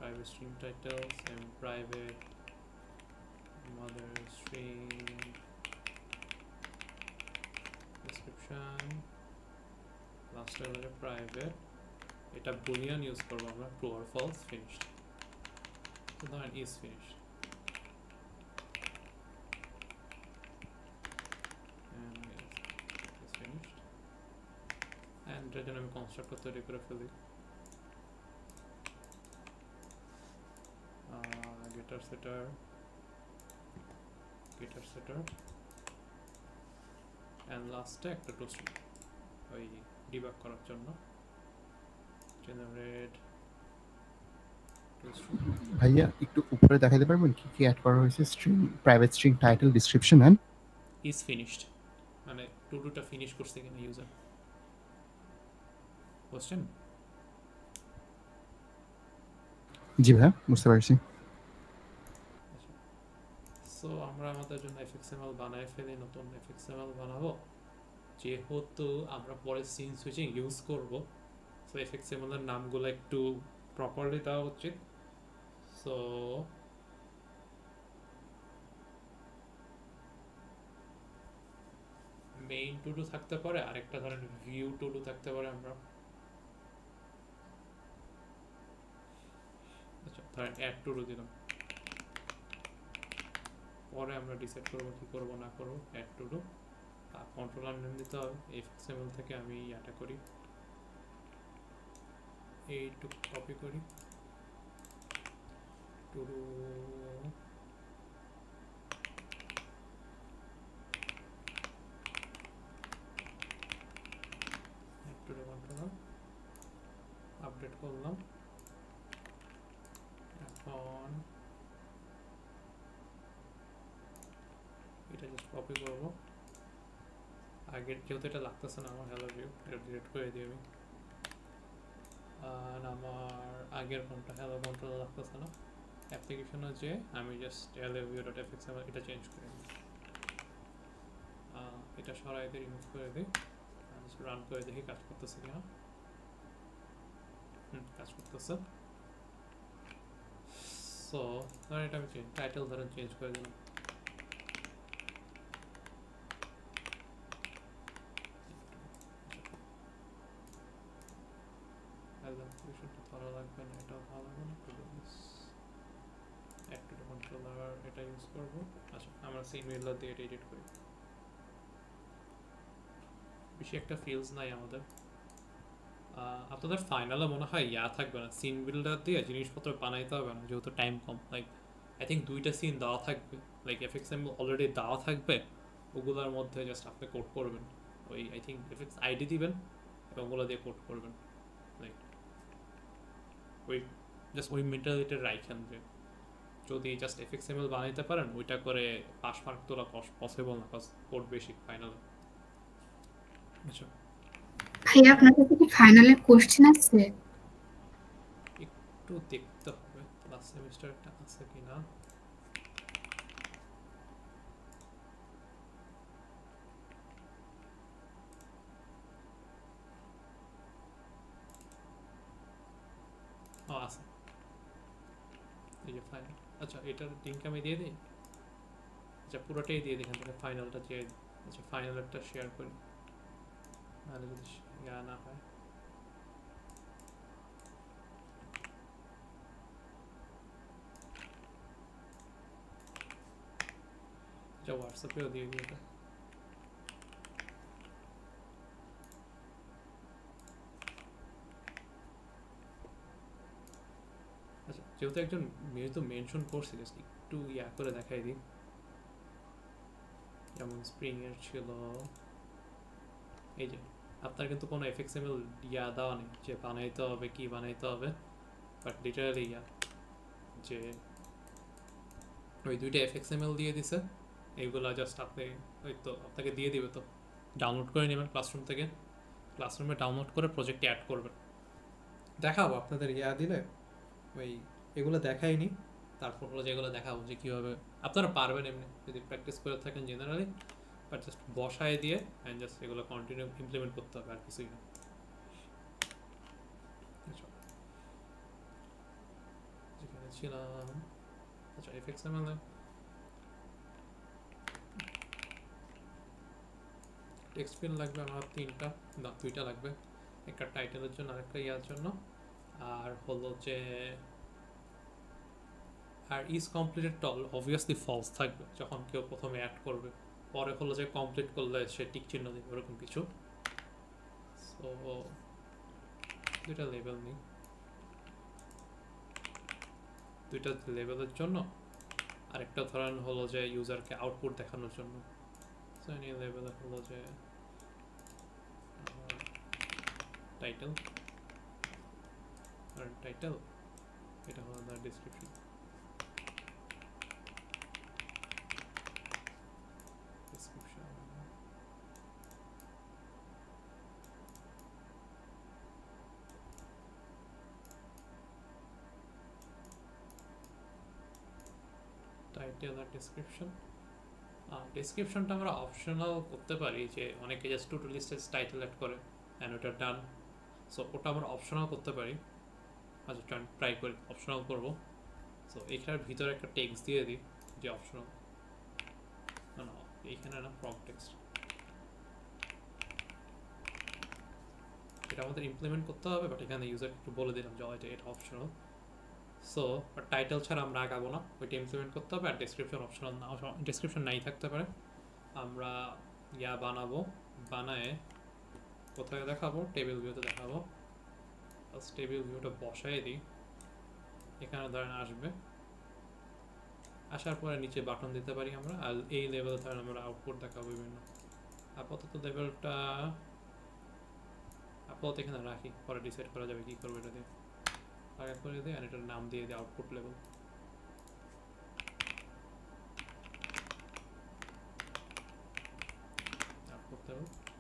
private string titles and private mother string description, last হলো private, এটা boolean ইউজ করব আমরা, true or false, finished. So that is finished and yes, it is finished. And এর জন্য আমি constructor তৈরি করে ফেলি। getter setter and last একটা toString ওই ডিবাগ করার জন্য, generate toString। ভাইয়া একটু উপরে দেখাতে পারবেন কি কি অ্যাড করা হয়েছে? String, private string title, description and is finished, মানে টু ডুটা ফিনিশ করছে কিনা ইউজার। কোশ্চেন? জি ভাইয়া, বুঝতে পারছি। সো আমরা আমাদের জন্য fxml বানাই ফেলি, নতুন fxml বানাবো যেহেতু আমরা পরে সিন সুইচিং ইউজ করব। সো fxml এর নামগুলো একটু প্রপারলি দেওয়া উচিত। সো মেইন টু ডু থাকতে পারে, আরেকটা ধরেন ভিউ টু ডু থাকতে পারে। আমরা আচ্ছা ধরেন অ্যাড টু ডু দিলাম, পরে আমরা ডিসাইড করবো কি করব না করব। Add to do controller name দিতে হবে, fxml থেকে আমি এটা করি, এইটুকু কপি করি, টু ডু কন্ট্রোলার আপডেট করলাম, এটা জাস্ট কপি করবো, আগের যেহেতু এটা লাগতেছে না আমার হ্যালো ভিউ, এটা ডিলিট করে দিই আমি। আর আমার আগের কোনটা হ্যালো কন্ট্রোল লাগতেছে না, অ্যাপ্লিকেশনে যে আমি just hello view dot FX এটা চেঞ্জ করে দিই, এটা সরাই দিয়ে রিমুভ করে দিই, রান করে দেখি কাজ করতেছে কিনা। কাজ করতেছে। সো ধরেন এটা আমি টাইটেল ধরেন চেঞ্জ করে দিলাম, ভালো লাগবে না, এটাও ভালো লাগবে না, একটা কন্ট্রোলার এটা ইউজ করবো। আচ্ছা আমরা সিন মিরর দিয়ে এটা এডিট করি, বেশি একটা ফিলস নাই আমাদের। আপনাদের ফাইনালে মনে হয় ইয়া থাকবে না, সিন বিল্ডার দিয়ে জিনিসপত্র বানাইতে হবে না, যেহেতু time com. Like I think 2টা সিন দেওয়া থাকবে, লাইক এফএক্সএমএল অলরেডি দেওয়া থাকবে, ওগুলোর মধ্যে জাস্ট আপনি কোড করবেন, ওই আই থিঙ্ক এফএক্স আইডি দিবেন এবং ওগুলো দিয়ে কোড করবেন। লাইক ওই জাস্ট ওই মেন্টালিটি রাখেন যে যদি জাস্ট এফএক্সএমএল বানাইতে পারেন ওইটা করে পাস মার্ক তোলা পসিবল না, কজ কোড বেশি ফাইনালে। আচ্ছা ভাইয়া আপনার কাছে কি ফাইনালের কোশ্চেন আছে? একটু দেখতে হবে লাস্ট সেমিস্টারটা আছে কিনা। আছে, এই যে ফাইনাল। আচ্ছা এটার লিঙ্ক আমি দিয়ে দিই, আচ্ছা পুরোটাই দিয়ে দিই এখান থেকে, ফাইনালটা দিয়ে দিই। আচ্ছা ফাইনালটা শেয়ার করি, নাহলে যদি ইয়া না হয়। আচ্ছা হোয়াটসঅ্যাপেও দিয়ে দিই এটা। আচ্ছা যেহেতু একজন যেহেতু মেনশন করছে জাস্ট একটু ইয়া করে দেখাই দিই, যেমন স্প্রিং এর ছিল এই যে আপনার কিন্তু কোনো এফএক্সএমএল ইয়া দেওয়া নেই যে বানাইতে হবে কি বানাইতে হবে, বাট লিটারালি ইয়া যে ওই 2টা এফএক্সএমএল দিয়ে দিছে, এইগুলা জাস্ট আপনি ওই তো আপনাকে দিয়ে দিবে, তো ডাউনলোড করে নেবেন ক্লাসরুম থেকে, ক্লাসরুমে ডাউনলোড করে প্রজেক্টে অ্যাড করবেন। দেখাবো আপনাদের ইয়া দিলে, ওই এগুলো দেখাইনি, তারপর হলো যেগুলো দেখাবো যে কীভাবে আপনারা পারবেন এমনি যদি প্র্যাকটিস করে থাকেন জেনারেলি, বাট জাস্ট বসায় দিয়ে অ্যান্ড জাস্ট এগুলো কন্টিনিউ ইমপ্লিমেন্ট করতে হবে, আর কিছুই না। যেখানে ছিলাম, আচ্ছা এফএক্সএমএল টেক্সট ফিল্ড লাগবে আমার 3টা, না 2টা লাগবে, একটা টাইটেলের জন্য আরেকটা ইয়ার জন্য, আর হলো যে আর ইজ কমপ্লিটেড অবভিয়াসলি ফলস থাকবে যখন কেউ প্রথমে অ্যাড করবে, পরে হলো যে কমপ্লিট করলে সে টিক চিহ্ন দেবে ওরকম কিছু। সো 2টা লেভেল নিই, 2টা লেভেলের জন্য, আরেকটা ধরেন হলো যে ইউজারকে আউটপুট দেখানোর জন্য। সো এই লেভেলে হলো যে টাইটেল, আর টাইটেল এটা হলো তার ডেসক্রিপশন। টাইটেল আর ডেসক্রিপশন, ডেসক্রিপশনটা আমরা অপশনাল করতে পারি, যে অনেকে জাস্ট টু ডু লিস্টের টাইটেল অ্যাড করে অ্যান্ড ওটা ডান, সো ওটা আমরা অপশনাল করতে পারি। আচ্ছা ট্রাই করি, অপশনাল করবো। সো এখানের ভিতরে একটা টেক্সট দিয়ে দিই যে অপশনাল, না এইখানে না প্রম্পট টেক্সট, এটা আমাদের ইমপ্লিমেন্ট করতে হবে, বাট এখানে ইউজার একটু বলে দিলাম যে এটা অপশনাল। সো টাইটেল ছাড়া আমরা আগাবো না, ওইটা ইমপ্লিমেন্ট করতে হবে, আর ডেসক্রিপশন অপশনাল না, ডেসক্রিপশন নাই থাকতে পারে। আমরা ইয়া বানাবো, বানায় কোথায় দেখাবো, টেবিল ভিউতে দেখাবো। টেবিল ভিউটা বসাই দিই, এখানে ধরেন আসবে, আসার পরে নিচে বাটন দিতে পারি আমরা, আর এই লেভেলে ধরেন আমরা আউটপুট দেখাবো বিভিন্ন। আপাতত লেভেলটা আপাতত এখানে রাখি, পরে ডিসাইড করা যাবে কী করবো এটা দিয়ে। আগে করে দিই আর এটার নাম দিয়ে দিই আউটপুট লেভেল।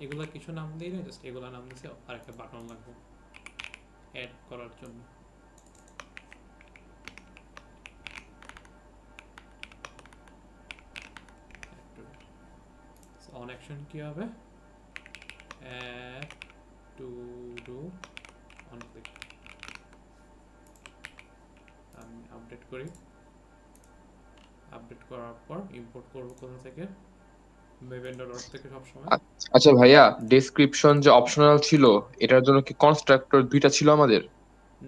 এগুলা কিছু নাম দিই না, জাস্ট এগুলা নাম দিছে, আর একটা বাটন লাগবে অ্যাড করার জন্য। অন অ্যাকশন কি হবে, add to do on click. আমি আপডেট করি, আপডেট করার পর ইম্পোর্ট করব কোথা থেকে, মেভেন্ডর থেকে সবসময়। আচ্ছা ভাইয়া, ডেসক্রিপশন যে অপশনাল ছিল এটার জন্য কি কনস্ট্রাক্টর দুইটা ছিল আমাদের?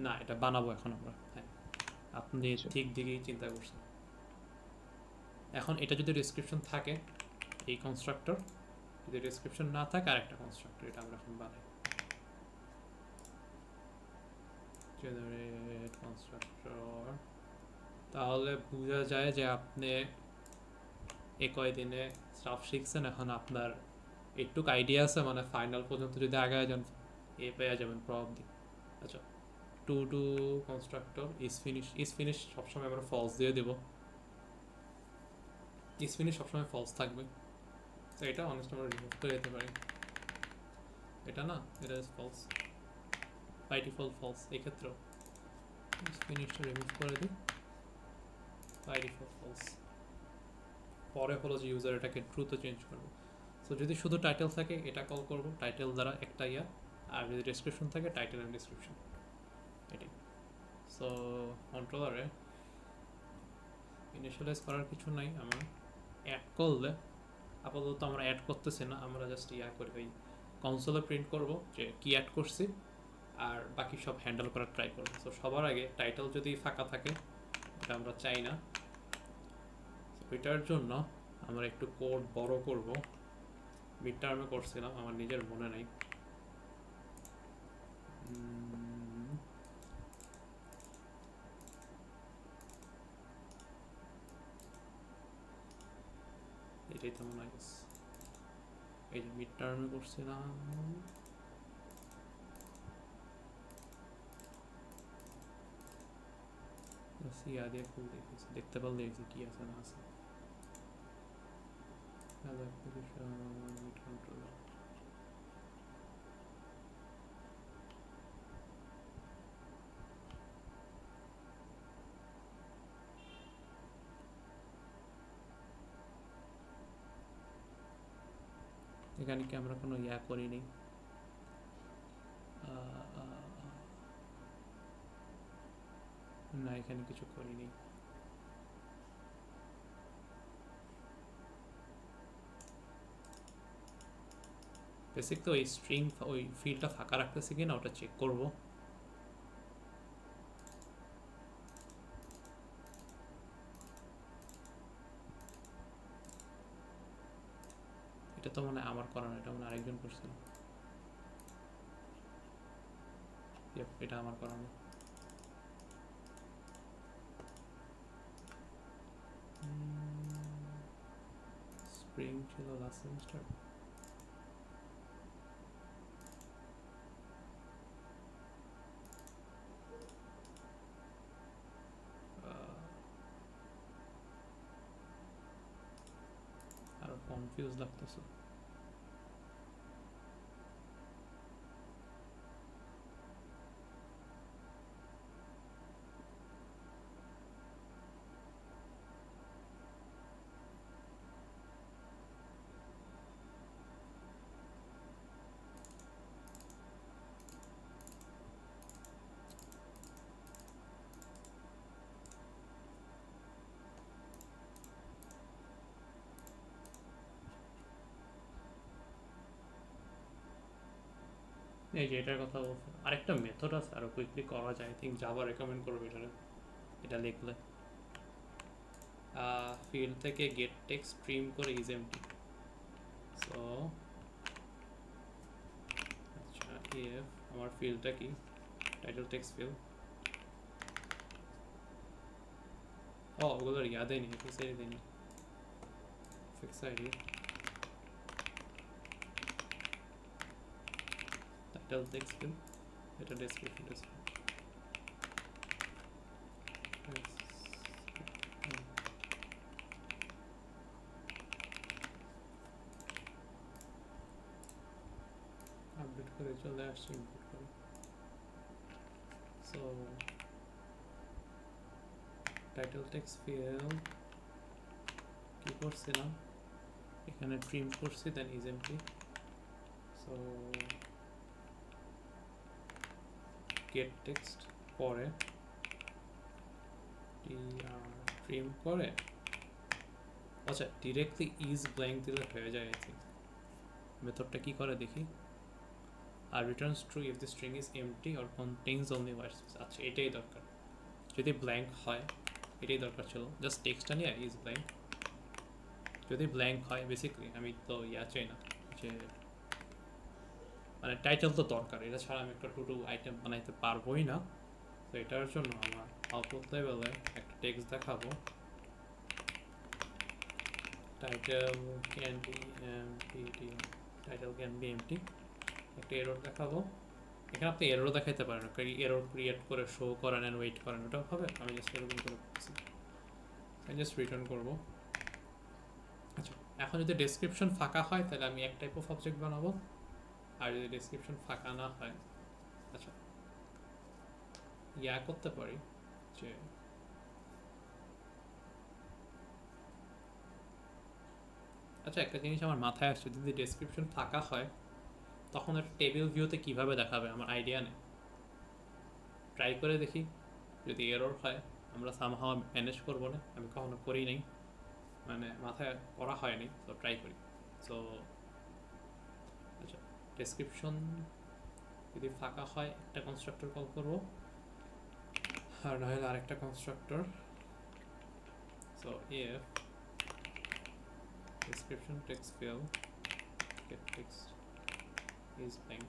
না, এটা বানাবো এখন আমরা। হ্যাঁ, আপনি ঠিক দিকেই চিন্তা করছেন। এখন এটা যদি ডেসক্রিপশন থাকে এই কনস্ট্রাক্টর, যদি ডেসক্রিপশন না থাকে আরেকটা কনস্ট্রাক্টর, এটা আমরা এখন বানাই। জেনারেট কনস্ট্রাক্টর, তাহলে বোঝা যায় যে আপনি এই কয়দিনে স্টাফ শিখছেন, এখন আপনার একটুক আইডিয়া আছে, মানে ফাইনাল পর্যন্ত যদি আগায় যান এ পেয়ে যাবেন প্রবলি। আচ্ছা, to do constructor is finish সবসময় আমরা ফলস দিয়ে দেবো, ইজ ফিনিশ সবসময় ফলস থাকবে। তো এটা অনেস্ট আমরা রিমুভ করে দিতে পারি, এটা না, এটা is false, by default false. এক্ষেত্রেও ইজ ফিনিশটা রিমুভ করে দিই, বাই ডিফল্ট ফলস। পরে হলো যে ইউজার এটাকে ট্রুতে চেঞ্জ করবো। সো যদি শুধু টাইটেল থাকে এটা কল করবো, টাইটেল দ্বারা একটা ইয়া, আর যদি ডেসক্রিপশন থাকে টাইটেল অ্যান্ড ডেসক্রিপশন, এটাই। সো কন্ট্রোলারে ইনিশিয়ালাইজ করার কিছু নাই, আমার অ্যাড করলে আপাতত আমরা অ্যাড করতেছি না, আমরা জাস্ট ইয়া করি ওই কনসোলে প্রিন্ট করব যে কি অ্যাড করছি, আর বাকি সব হ্যান্ডেল করার ট্রাই করবো। সো সবার আগে টাইটেল যদি ফাঁকা থাকে, এটা আমরা চাই না, ওইটার জন্য আমরা একটু কোড বড় করব। মিড টার্মে করছিলাম, আমার নিজের মনে নাই। এটাই তো মনে হয়, এই যে মিড টার্মে করছিলাম। ইয়া দিয়ে খুল দেখেছি, দেখতে পারলে কি আছে না আছে। হ্যালো অ্যাপ্লিকেশন মিড কন্ট্রোলার, এখানে কি আমরা কোনো ইয়া করিনি, না এখানে কিছু করিনি। বেসিক তো ওই স্ট্রিং ওই ফিল্ডটা ফাঁকা রাখতেছি কিনা ওটা চেক করব। এটা তো মানে আমার করা না, এটা মানে আরেকজন করছিল। এটা আমার করানো। স্প্রিং ছিল লাস্ট সেমিস্টার। আরো কনফিউজ লাগতেছে। এই যে এটার কথা বলছে, আরেকটা মেথড আছে আরো কুইকলি করা যায়, আই থিঙ্ক জাভা রেকমেন্ড করবে এটারে। এটা লিখলে ফিল্ড থেকে গেট টেক্সট স্ট্রিম করে ইজ এমটি। সো আচ্ছা, ইফ আমার ফিল্ডটা কি টাইটেল টেক্সট ফিল্ড, ও ওগুলোর ইয়া দেয়নি, ফিক্স আইডি দেয়নি, fix ID title text field, এটা ডেসক্রিপশন কোথায় আসছে ইনপুট করে। সো টাইটেল টেক্সট ফিল্ড কি করছিলাম এখানে ট্রিম করছি দেন ইজ এমপ্টি। সো গেট টেক্সট পরে ট্রিম করে আচ্ছা ডিরেক্টলি ইজ ব্ল্যাঙ্ক দিলে হয়ে যায় আই থিঙ্ক। মেথডটা কি করে দেখি আর returns true if the string is empty or contains only white space. আচ্ছা এটাই দরকার, যদি ব্ল্যাঙ্ক হয় এটাই দরকার ছিল, জাস্ট টেক্সটটা নিয়ে ইজ ব্ল্যাঙ্ক। যদি ব্ল্যাঙ্ক হয় বেসিক্যালি আমি তো চাই না যে মানে টাইটেল তো দরকার, এটা ছাড়া আমি একটা টু টু আইটেম বানাইতে পারবোই না। তো এটার জন্য আমার আউটপুট লেভেলে একটা টেক্সট দেখাবো title can be empty, title can be empty, একটা এরর দেখাবো। এখানে আপনি এররও দেখাইতে পারেন, এরর ক্রিয়েট করে শো করেন অ্যান্ড ওয়েট করেন, ওটাও হবে। আমি জাস্ট এরকম করে করছি, আমি জাস্ট রিটার্ন করবো। আচ্ছা এখন যদি ডেসক্রিপশন ফাঁকা হয় তাহলে আমি এক টাইপ অফ অবজেক্ট বানাবো, আর যদি ডেসক্রিপশন ফাঁকা না হয় আচ্ছা করতে পারি যে আচ্ছা একটা জিনিস আমার মাথায় আসছে, যদি ডেসক্রিপশন ফাঁকা হয় তখন একটা টেবিল ভিউতে কিভাবে দেখাবে আমার আইডিয়া নেই। ট্রাই করে দেখি, যদি এরর হয় আমরা সামহাও ম্যানেজ করবো না, আমি কখনো করি নাই, মানে মাথায় করা হয়নি, তো ট্রাই করি। সো আচ্ছা ডেসক্রিপশন যদি ফাঁকা হয় একটা কনস্ট্রাক্টর কল করবো, আর না হলে আরেকটা constructor. So if description text field get text is blank,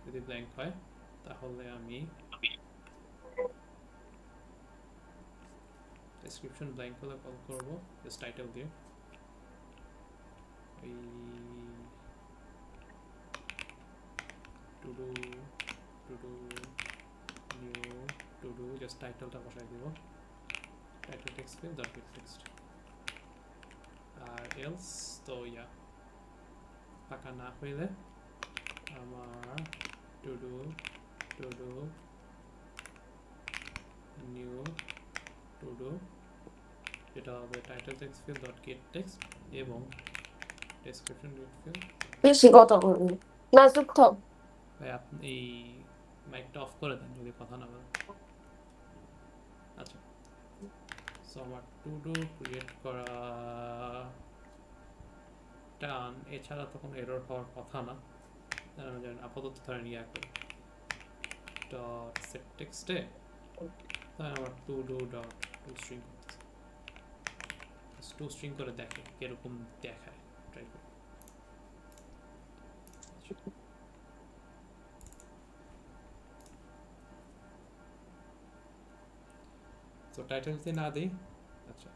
যদি blank হয় তাহলে আমি description blank হলে কল করব জাস্ট টাইটেল দিয়ে এই to do new to do just টাইটেলটা বসাই দিব, title text field dot get text। আর এলস তো ফাঁকা না হইলে আমার to do new to do যেটা হবে title text field dot gate text এবং ডেসক্রিপশন ফিল্ড। বেশি কথা বলবি না, চুপ থাক। ভাই আপনি এই মাইকটা অফ করে দেন যদি কথা না বলেন। আচ্ছা সো আমার টু ডু ক্রিয়েট করা টান, এছাড়া তো কোনো এরর হওয়ার কথা না, আমি জানি আপাতত ধরেন করি ডট সেট টেক্সটে তাই আমার to do dot two string করতেছে, টু স্ট্রিং করে দেখে কিরকম দেখায়, ট্রাই করি। তো টাইটেল যদি না দিই আচ্ছা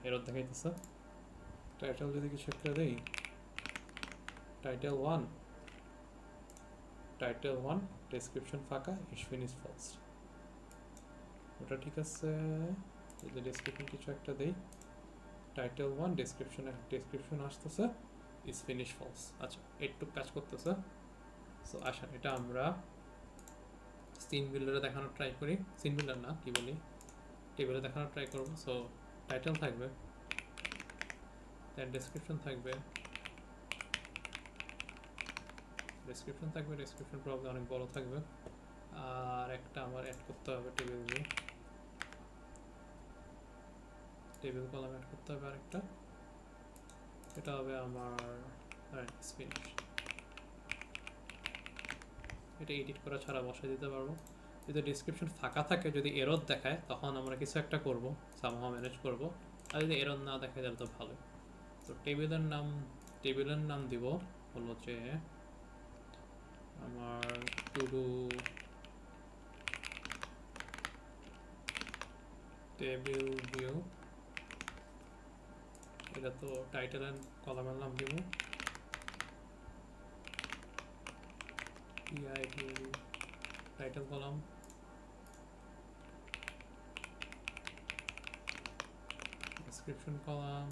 এরর দেখাইতেছে, টাইটেল যদি কিছু একটা দেই টাইটেল 1 ডেসক্রিপশন ফাঁকা ইজ ফিনিশ ফলস, ওটা ঠিক আছে। যদি ডেসক্রিপশন কিছু একটা দেই টাইটেল 1 ডেসক্রিপশন আসতেছে ইজ ফিনিশ ফলস। আচ্ছা একটু কাজ করতেছে। সো আসেন এটা আমরা সিন বিল্ডারে দেখানোর ট্রাই করি, সিন বিল্ডার না কি বলি টেবিলে দেখানোর ট্রাই করব। সো টাইটেল থাকবে, দেন ডেসক্রিপশন থাকবে, ডেসক্রিপশন প্রবলেম অনেক বড় থাকবে। আর একটা আমার অ্যাড করতে হবে টেবিল কলাম অ্যাড করতে হবে আরেকটা, এটা হবে আমার ফিনিশ। এটা এডিট করা ছাড়া বসাই দিতে পারবো। যদি ডেসক্রিপশন ফাঁকা থাকে যদি এরর দেখায় তখন আমরা কিছু একটা করব, সামহাও ম্যানেজ করব, আর যদি এরর না দেখায় তাহলে তো ভালো। তো টেবিলের নাম দিব হলো যে আমার টু ডু টেবিল ভিউ, এটা তো টাইটেল এন্ড কলামের নাম দিব title column, description column,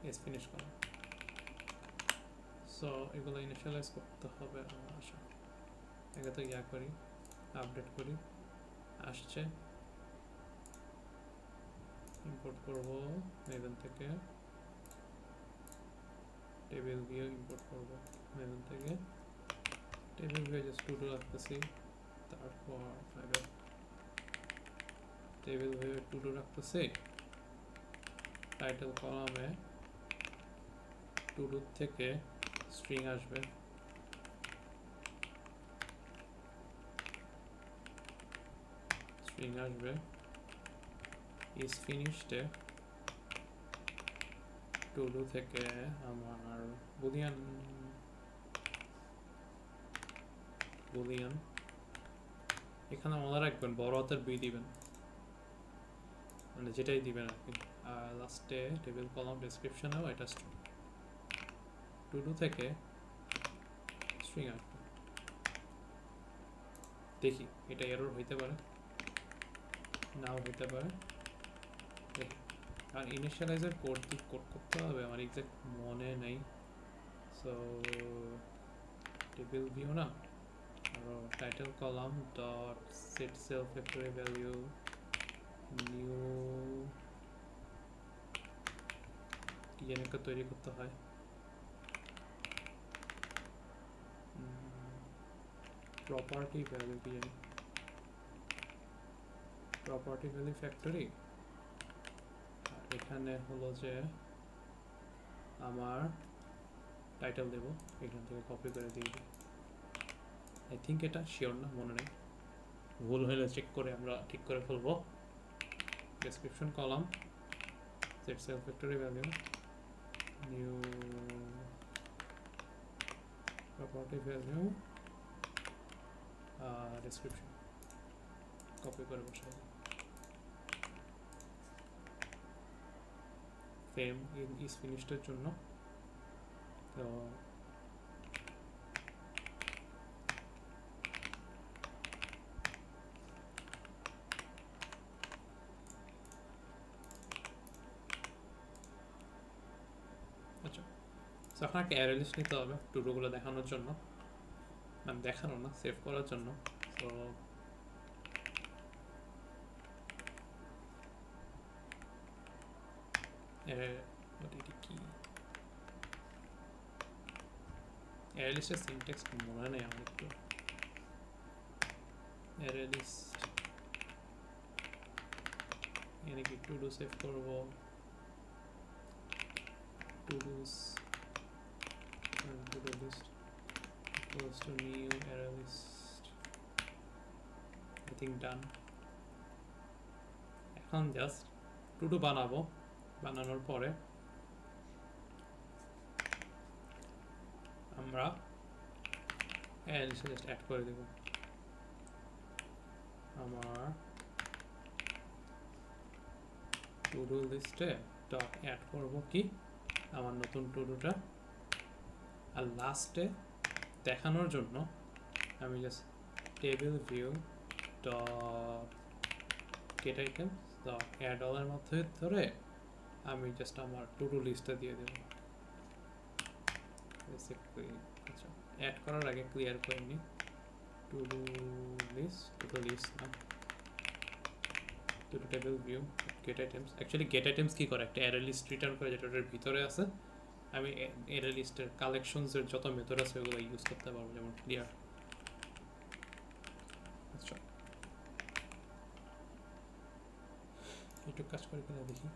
is finish column. So এগুলো ইনিশিয়ালাইজ করতে হবে আমার আশা। আগে তো ইয়া করি, আপডেট করি, আসছে, ইম্পোর্ট করব মেভেন থেকে, টেবিল ভিউ ইম্পোর্ট করব মেভেন থেকে, টেবিল ভিউ জাস্ট টু রাখতেছি, তারপর ফাইবার টেবিল ভিউ টু রাখতেছি, টাইটেল কলামে টু থেকে স্ট্রিং আসবে, স্ট্রিং আসবে, is finished to do থেকে আমার বুলিয়ান এখানে মনে রাখবেন বড় হাতের বি দিবেন, মানে যেটাই দিবেন আর কি। আর লাস্টে টেবিল কলাম ডেসক্রিপশনেও এটা টু ডু থেকে স্ট্রিং আসবে। দেখি এটা এরর হইতে পারে, নাও হইতে পারে। আর ইনিশিয়ালাইজার কোড করতে হবে, আমার এক্সাক্ট মনে নেই। সো টেবিল ভিউ না, আর title column dot set self factory value new কি যেন একটা তৈরি করতে হয়, প্রপার্টি ভ্যালু কি জানি, প্রপার্টি ভ্যালু ফ্যাক্টরি। এখানে হলো যে আমার টাইটেল দেব, এখান থেকে কপি করে দিয়ে দিই। আই থিঙ্ক এটা শিওর না, মনে নেই, ভুল হলে চেক করে আমরা ঠিক করে ফেলবো। Description column set self factory value new property value description, copy করে বসাই দিই। ফ্রেম ইজ ফিনিশডের জন্য তো আচ্ছা, এখন একটা অ্যারে লিস্ট নিতে হবে টুডুগুলো দেখানোর জন্য, মানে দেখানো না, সেভ করার জন্য। তো কি অ্যারে লিস্টের সিনট্যাক্স মনে নেই আমার একটু। অ্যারে লিস্ট এখানে কি টু ডু সেভ করবো, to dos to do list equals to new array list, I think done। এখন জাস্ট টু ডু বানাবো, বানানোর পরে আমরা array list জাস্ট অ্যাড করে দেব। আমার টু ডু লিস্টে ডট অ্যাড করবো কি আমার নতুন টু ডুটা, আর লাস্টে দেখানোর জন্য আমি just table view dot get item dot add অলের মধ্যে ধরে আমি জাস্ট আমার টু ডু লিস্টটা দিয়ে দেব। আচ্ছা, অ্যাড করার আগে ক্লিয়ার করে নিই টু ডু লিস্ট না, to do table view get items. Actually get items কি করে, একটা অ্যারে লিস্ট রিটার্ন করে যেটা ওটার ভিতরে আছে। আমি অ্যারে লিস্টের কালেকশনসের যত মেথড আছে ওগুলো ইউজ করতে পারবো, যেমন ক্লিয়ার। আচ্ছা, একটু কাজ করে কিনা দেখি।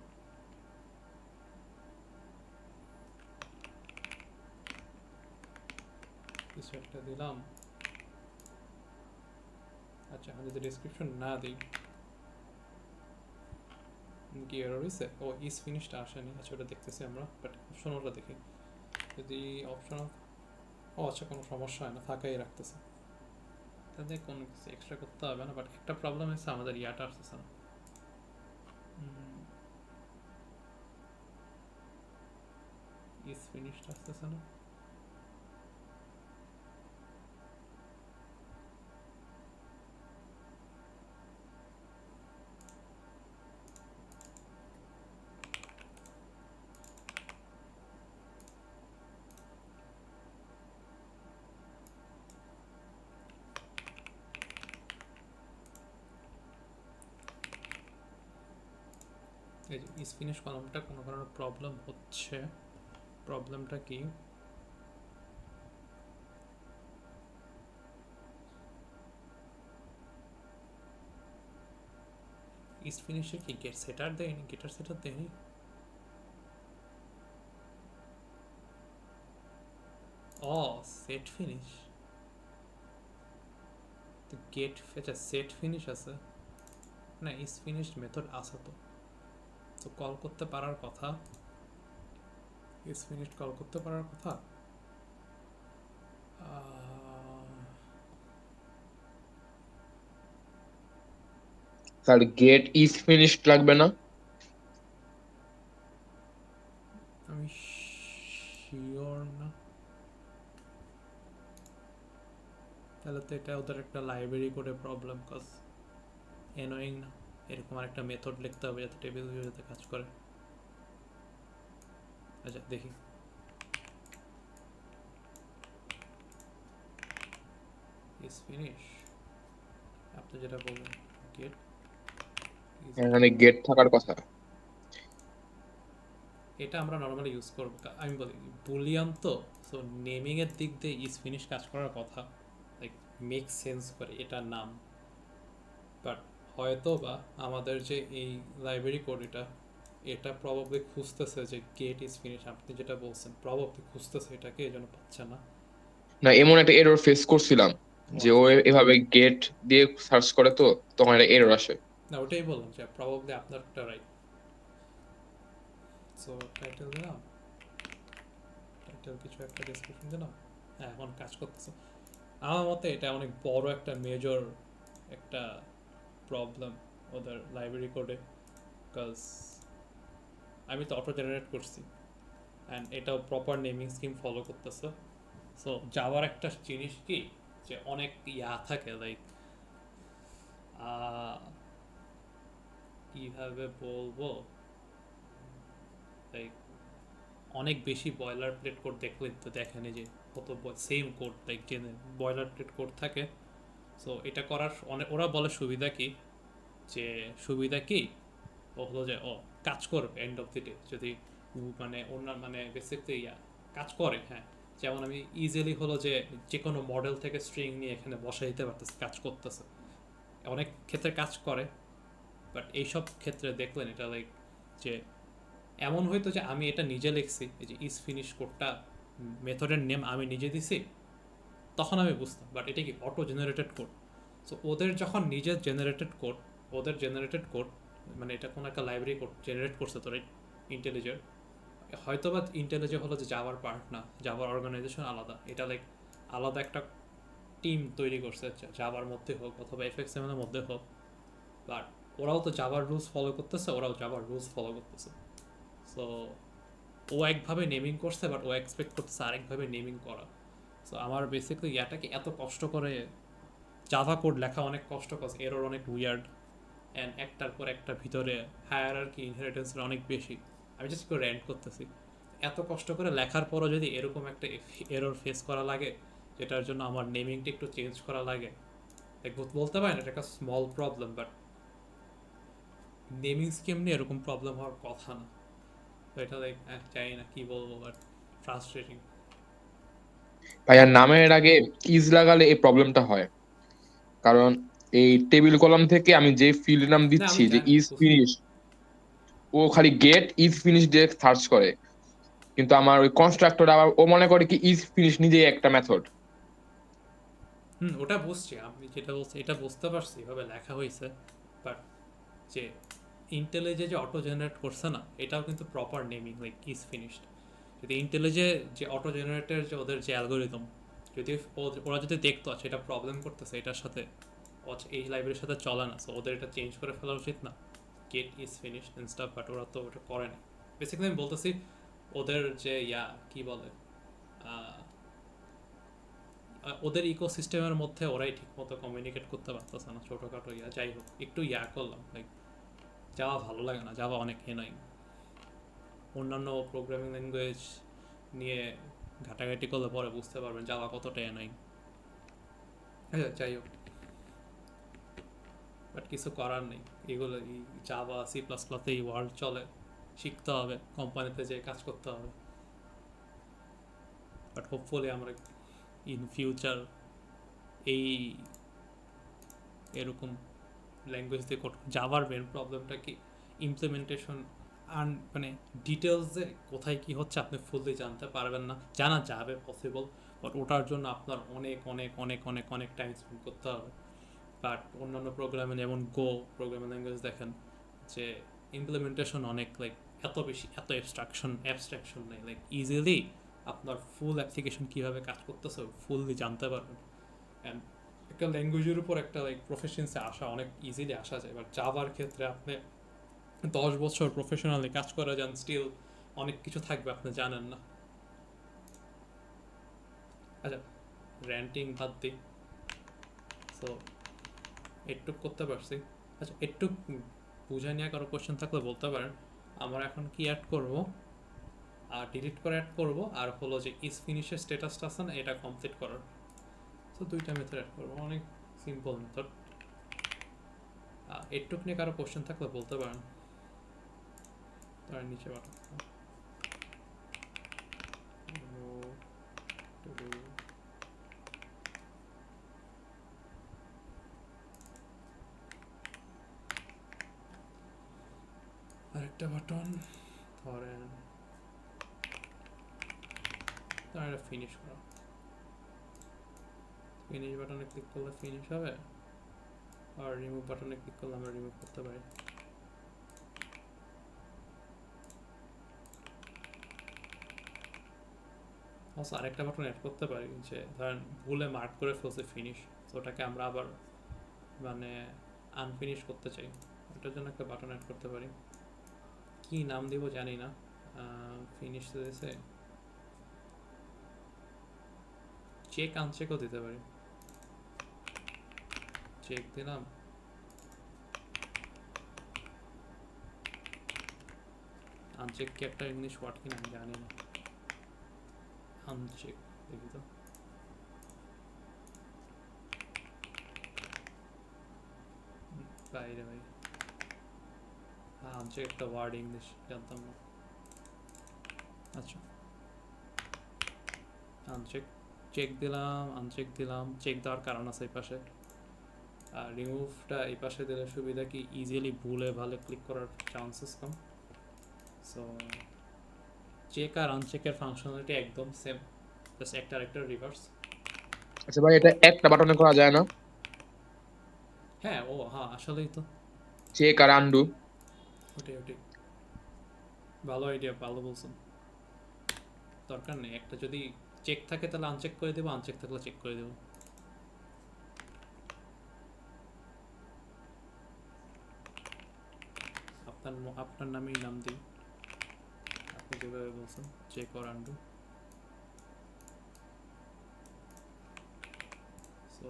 কিছু একটা দিলাম। আচ্ছা, আমি যদি ডেসক্রিপশন না দিই কি এরর হইছে? ও ইজ ফিনিশড আসেনি। আচ্ছা, ওটা দেখতেছি আমরা, বাট অপশনালটা দেখি। যদি অপশনাল, ও আচ্ছা, কোনো সমস্যা হয় না, থাকাই রাখতেছে, তাতে কোনো কিছু এক্সট্রা করতে হবে না। বাট একটা প্রবলেম হচ্ছে আমাদের ইয়াটা আসতেছে না, ইজ ফিনিশড আসতেছে না। এই যে ইস ফিনিশ কলামটা কোনো কারণে প্রবলেম হচ্ছে। প্রবলেমটা কি? ইস ফিনিশে কি গেট সেটার দেয়নি? গেটার সেটার দেয়নি? ও সেট ফিনিশ, তো গেট আচ্ছা সেট ফিনিশ আছে না, ইস ফিনিশ মেথড আছে তো, তো কল করতে পারার কথা, ইস ফিনিশ কল করতে পারার কথা। তাহলে গেট ইজ ফিনিশড লাগবে না? আমি শিওর না। তাহলে তো এটা ওদের একটা লাইব্রেরি করে প্রবলেম, কজ অ্যানোয়িং না এরকম আর একটা মেথড লিখতে হবে যাতে টেবিল ভিউতে কাজ করে। আচ্ছা দেখি, ইজ ফিনিশ আপনি যেটা বললেন গেট, এখানে গেট থাকার কথা। এটা আমরা নর্মালি ইউজ করব। আমি বলি বুলিয়ান তো, সো নেমিং এর দিক দিয়ে ইজ ফিনিশ কাজ করার কথা, লাইক মেক সেন্স করে এটার নাম। বাট হয়তো বা আমাদের যে এই লাইব্রেরি কোড এটা প্রবাবলি খুঁজতেছে যে গেট ইজ ফিনিশ, আপনি যেটা বলছেন প্রবাবলি খুঁজতেছে এটাকে, এই জন্য পাচ্ছে না। না, এমন একটা এরর ফেস করছিলাম যে ও এভাবে গেট দিয়ে সার্চ করে, তো তখন একটা এরর আসে। না ওটাই বললাম যে প্রবাবলি আপনারটা রাইট। সো টাইটেল দিলাম, টাইটেল কিছু একটা ডেসক্রিপশন দিলাম, হ্যাঁ এখন কাজ করতেছে। আমার মতে এটা অনেক বড় একটা মেজর একটা প্রবলেম ওদের লাইব্রেরি কোডে, বিকজ আমি তো অটো জেনারেট করছি অ্যান্ড এটাও প্রপার নেমিং স্কিম ফলো করতেছে। সো যাওয়ার একটা জিনিস কি যে অনেক থাকে, লাইক কীভাবে বলবো, লাইক অনেক বেশি বয়লার প্লেট কোড দেখলেন তো দেখেন যে কত সেম কোড লাইক যে বয়লার প্লেট কোড থাকে। সো এটা করার ওরা বলে সুবিধা কি, যে সুবিধা কি ও হলো যে ও কাজ করবে এন্ড অফ দি ডে, যদি মানে ওনার মানে বেসিকলি কাজ করে। হ্যাঁ যেমন আমি ইজিলি হলো যে কোনো মডেল থেকে স্ট্রিং নিয়ে এখানে বসে দিতে পারতেছি, কাজ করতেছে, অনেক ক্ষেত্রে কাজ করে। বাট এইসব ক্ষেত্রে দেখলেন এটা লাইক যে এমন হয়তো যে আমি এটা নিজে লিখছি, এই যে ইজ ফিনিশ কোডটা মেথডের নেম আমি নিজে দিছি, তখন আমি বুঝতাম। বাট এটা কি অটো জেনারেটেড কোড। সো ওদের যখন নিজের জেনারেটেড কোড মানে এটা কোনো একটা লাইব্রেরি কোড জেনারেট করছে তো রাইট, ইন্টেলিজের হয়তো বা ইন্টেলিজে হলো যে জাভার পার্ট না, জাভার অর্গানাইজেশন আলাদা, এটা লাইক আলাদা একটা টিম তৈরি করছে জাভার মধ্যে হোক অথবা এফএক্সএম এর মধ্যে হোক। বাট ওরাও তো জাভার রুলস ফলো করতেছে, ওরাও জাভার রুলস ফলো করতেছে। সো ও একভাবে নেমিং করছে, বাট ও এক্সপেক্ট করতেছে আরেকভাবে নেমিং করা। সো আমার বেসিক্যালি ইয়াটাকে এত কষ্ট করে জাভা কোড লেখা অনেক কষ্ট, কজ এরর অনেক উইয়ার্ড অ্যান্ড একটার পর একটা ভিতরে হায়ারার্কি ইনহেরিটেন্সের অনেক বেশি। আমি জাস্ট একটু র্যান্ট করতেছি, এত কষ্ট করে লেখার পরও যদি এরকম একটা এরর ফেস করা লাগে, যেটার জন্য আমার নেমিংটা একটু চেঞ্জ করা লাগে, বলতে পারেন এটা একটা small problem, but naming scheme নিয়ে এরকম প্রবলেম হওয়ার কথা না। তো এটা লাইক জানি না কি বলবো, বাট ফ্রাস্ট্রেটিং। ভাইয়া নামের আগে ইজ লাগালে এই প্রবলেমটা হয়, কারণ এই টেবিল কলাম থেকে আমি যে ফিল্ড নাম দিচ্ছি যে ইজ ফিনিশ, ও খালি গেট ইজ ফিনিশ দিয়ে সার্চ করে, কিন্তু আমার ওই কনস্ট্রাক্টর আবার ও মনে করে কি ইজ ফিনিশ নিজেই একটা মেথড। ওটা বুঝছি, আমি যেটা বলছি এটা বুঝতে পারছি এভাবে লেখা হয়েছে। বাট যে ইন্টেলিজে যে অটো জেনারেট করছে না, এটাও কিন্তু proper naming like is finished. যদি ইন্টেলিজে যে অটো জেনারেটের যে ওদের যে অ্যালগোরিদম, যদি ওরা যদি দেখতো সেটা প্রবলেম করতেছে এটার সাথে, এই লাইব্রেরির সাথে চলে না, সো ওদের এটা চেঞ্জ করে ফেলা উচিত না, get is finished and stuff. But ওরা তো ওটা করে না। বেসিক্যালি আমি বলতেছি ওদের যে কি বলে ওদের ইকোসিস্টেমের মধ্যে ওরাই ঠিকমতো কমিউনিকেট করতে পারতেছে না, ছোটোখাটো যাই হোক একটু করলাম, লাইক জাভা ভালো লাগে না, জাভা অনেক হেনয়। অন্যান্য প্রোগ্রামিং ল্যাঙ্গুয়েজ নিয়ে ঘাটাঘাটি করলে পরে বুঝতে পারবেন জাভা কতটা হেনয়। যাই হোক, বাট কিছু করার নেই। এগুলো জাভা সি প্লাস প্লাসে এই ওয়ার্ল্ড চলে, শিখতে হবে, কোম্পানিতে যেয়ে কাজ করতে হবে। বাট হোপফুলি আমরা ইন ফিউচার এই এরকম ল্যাঙ্গুয়েজ দিয়ে করব। জাভার মেন প্রবলেমটা কি ইমপ্লিমেন্টেশন, মানে ডিটেলসে কোথায় কি হচ্ছে আপনি ফুললি জানতে পারবেন না, জানা যাবে পসিবল, বাট ওটার জন্য আপনার অনেক অনেক অনেক অনেক অনেক টাইম স্পেন্ড করতে হবে। বাট অন্যান্য প্রোগ্রামে যেমন গো প্রোগ্রামিং ল্যাঙ্গুয়েজ দেখেন যে ইমপ্লিমেন্টেশন অনেক লাইক এত বেশি, এত অ্যাবস্ট্রাকশন নেই, লাইক ইজিলি আপনার ফুল অ্যাপ্লিকেশন কীভাবে কাজ করতেছে ফুললি জানতে পারবেন। অ্যান্ড একটা ল্যাঙ্গুয়েজের উপর একটা লাইক প্রফেশনসে আসা অনেক ইজিলি আসা যায়। বাট জাভার ক্ষেত্রে আপনি 10 বছর প্রফেশনালি কাজ করে যান, স্টিল অনেক কিছু থাকবে আপনি জানেন না। আচ্ছা, র্যান্টিং বাদ দিই। সো এটুক করতে পারছি। আচ্ছা, এটুক বুঝে নিয়ে কারো কোয়েশ্চেন থাকলে বলতে পারেন। আমরা এখন কি অ্যাড করব, আর ডিলিট করে অ্যাড করব, আর হলো যে ইজ ফিনিশের স্ট্যাটাসটা আছে না এটা কমপ্লিট করার। সো দুইটা মেথড অ্যাড করবো, অনেক সিম্পল মেথড। এটুক নিয়ে কারো কোয়েশ্চেন থাকলে বলতে পারেন। তার নিচে বাটন আরেকটা বাটন ধরেন, তার ফিনিশ করা। ফিনিশ বাটনে ক্লিক করলে ফিনিশ হবে, আর রিমুভ বাটনে ক্লিক করলে আমরা রিমুভ করতে পারি। আচ্ছা, আরেকটা বাটন অ্যাড করতে পারি যে ধরেন ভুলে মার্ক করে ফেলছে ফিনিশ, তো ওটাকে আমরা আবার মানে আনফিনিশ করতে চাই, ওটার জন্য একটা বাটন অ্যাড করতে পারি। কি নাম দিব জানি না, ফিনিশ দিয়েছে, চেক আনচেকও দিতে পারি। চেক দিলাম, আনচেক কি একটা ইংলিশ ওয়ার্ড কিনা আমি জানি না। আনচেক দেখি তো, বাইরে ভাই, হ্যাঁ আনচেক একটা ওয়ার্ড ইংলিশ জানতাম না। আচ্ছা, আনচেক চেক দিলাম, আনচেক দিলাম। চেক দেওয়ার কারণ আছে এই পাশে, আর রিমুভটা এই পাশে দিলে সুবিধা কি ইজিলি ভুলে ভালো ক্লিক করার চান্সেস কম। সো চেক আর আনচেকের ফাংশনালিটি একদম সেম, জাস্ট একটা আরেকটা রিভার্স। আচ্ছা ভাই, এটা একটা বাটনে করা যায় না? হ্যাঁ, ও হ্যাঁ আসলেই তো, চেক আর আনডু। ওটাই ওটাই, ভালো আইডিয়া, ভালো বলছেন। দরকার নেই, একটা যদি চেক থাকে তাহলে আনচেক করে দেবো, আনচেক থাকলে চেক করে দেবো। আপনার নামেই নাম দিই, আপনি যেভাবে বলছেন, চেক আর undo. So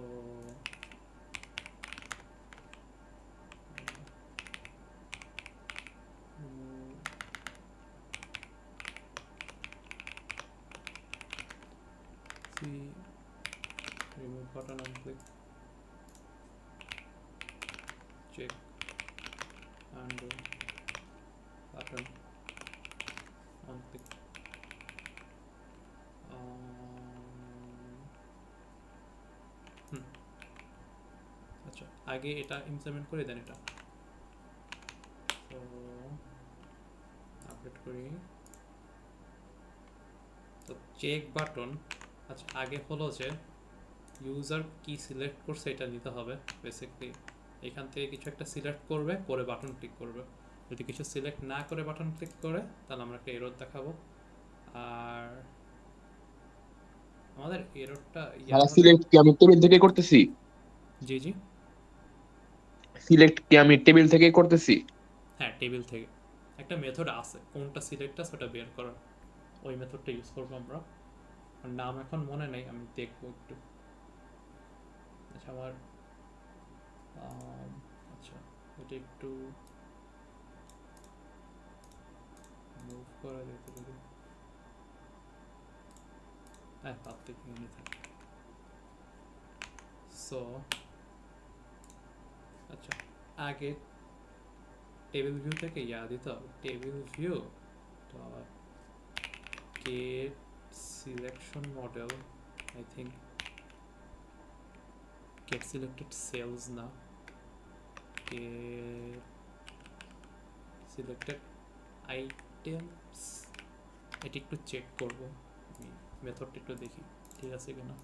remove button on click, check undo button on click. আচ্ছা, আগে এটা ইমপ্লিমেন্ট করে দেন, এটা তো আপডেট করি। তো চেক বাটন, আচ্ছা আগে হলো যে ইউজার কি সিলেক্ট করছে এটা নিতে হবে বেসিক্যালি। এখান থেকে কিছু একটা সিলেক্ট করবে, করে বাটন ক্লিক করবে। যদি কিছু সিলেক্ট না করে বাটন ক্লিক করে তাহলে আমরা একটা এরর দেখাবো। আর আমাদের এররটা সিলেক্ট কি আমি টেবিল থেকে করতেছি? জি জি, সিলেক্ট কি আমি টেবিল থেকে করতেছি? হ্যাঁ টেবিল থেকে একটা মেথড আছে, কোনটা সিলেক্ট আছে ওটা বের করার, ওই মেথডটা ইউজ করবো আমরা। নাম এখন মনে নেই, আমি দেখবো একটু। আচ্ছা আমার আচ্ছা এটা একটু মুভ করা যেতে পারে, হ্যাঁ তার থেকে নিয়ে থাকে। সো আচ্ছা, আগে টেবিল ভিউ থেকে দিতে হবে, table view dot get selection model, I think get selected cells না, get selected items, এটা একটু চেক করব, মেথডটা একটু দেখি ঠিক আছে কিনা।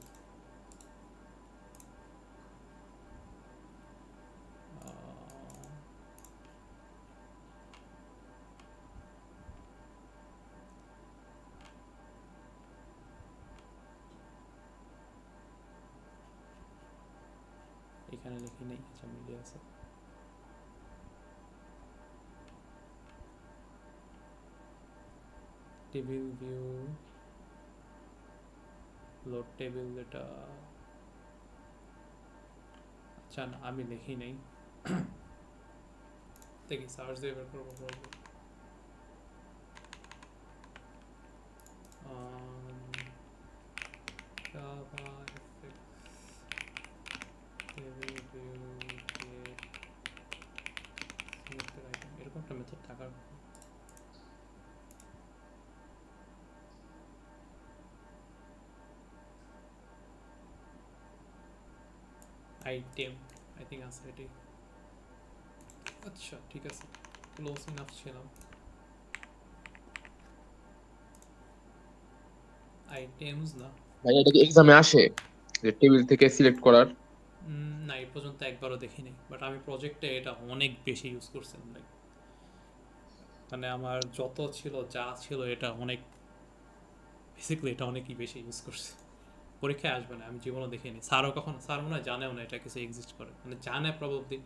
এখানে লিখি নেই, আচ্ছা মিলে আছে। টেবিল ভিউ লোড টেবিল, এটা আচ্ছা না আমি লিখি নেই, দেখি সার্চ দিয়ে বের করবো। এরকম একটা মেথড থাকার আইটেম আই থিঙ্ক আছে এটি। আচ্ছা ঠিক আছে, ক্লোজ ইনাফ ছিলাম। আইটেমস না ভাই এটা কি এক্সামে আসে যে টেবিল থেকে সিলেক্ট করার? না এই পর্যন্ত একবারও দেখিনি, বাট আমি প্রজেক্টে এটা অনেক বেশি ইউজ করছিলাম। লাইক মানে আমার যত ছিল যা ছিল এটা অনেক বেসিক্যালি এটা অনেকই বেশি ইউজ করছি। পরীক্ষায় আসবে না, আমি জীবনও দেখিনি। স্যারও কখনো, স্যার মনে হয় জানেও না এটা কিছু এক্সিস্ট করে, মানে জানে প্রবাবলি,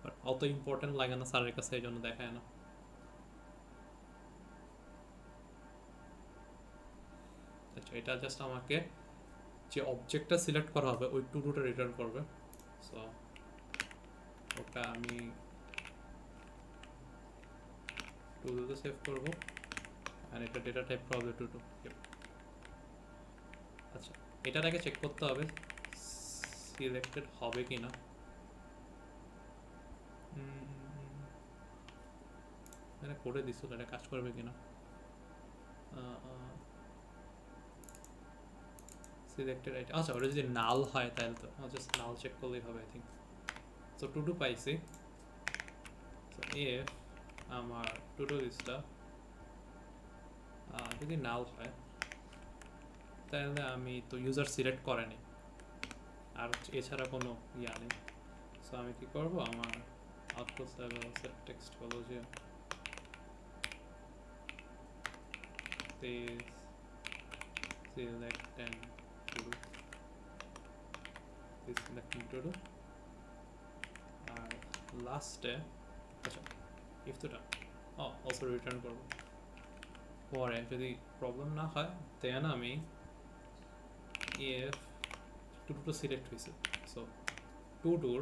বাট অত ইম্পর্টেন্ট লাগে না স্যারের কাছে, এই জন্য দেখায় না। আচ্ছা এটা জাস্ট আমাকে যে অবজেক্টটা সিলেক্ট করা হবে ওই টু ডুটা রিটার্ন করবে। সো ওটা আমি টু ডুতে সেভ করবো, আর এটা ডেটা টাইপ হবে টু ডু। আচ্ছা এটার আগে চেক করতে হবে সিলেক্টেড হবে কি না। এটা করে দিছিল, এটা কাজ করবে কিনা। সিলেক্টেড আইটেম, আচ্ছা ওটা যদি নাল হয় তাহলে তো জাস্ট নাল চেক করলেই হবে I think. So to do পাইছি। সো ইফ আমার টু ডু লিস্টটা যদি নাল হয় তাহলে আমি তো ইউজার সিলেক্ট করেনি, আর এছাড়া কোনো ইয়া নেই। সো আমি কি করব, আমার আউটপুট লেভেল সেট টেক্সট হলো যে select and to do this selecting to do, আর লাস্টে আচ্ছা if তো also রিটার্ন করব। পরে যদি প্রবলেম না হয় দেন আমি if to do সিলেক্ট হয়েছে, সো to do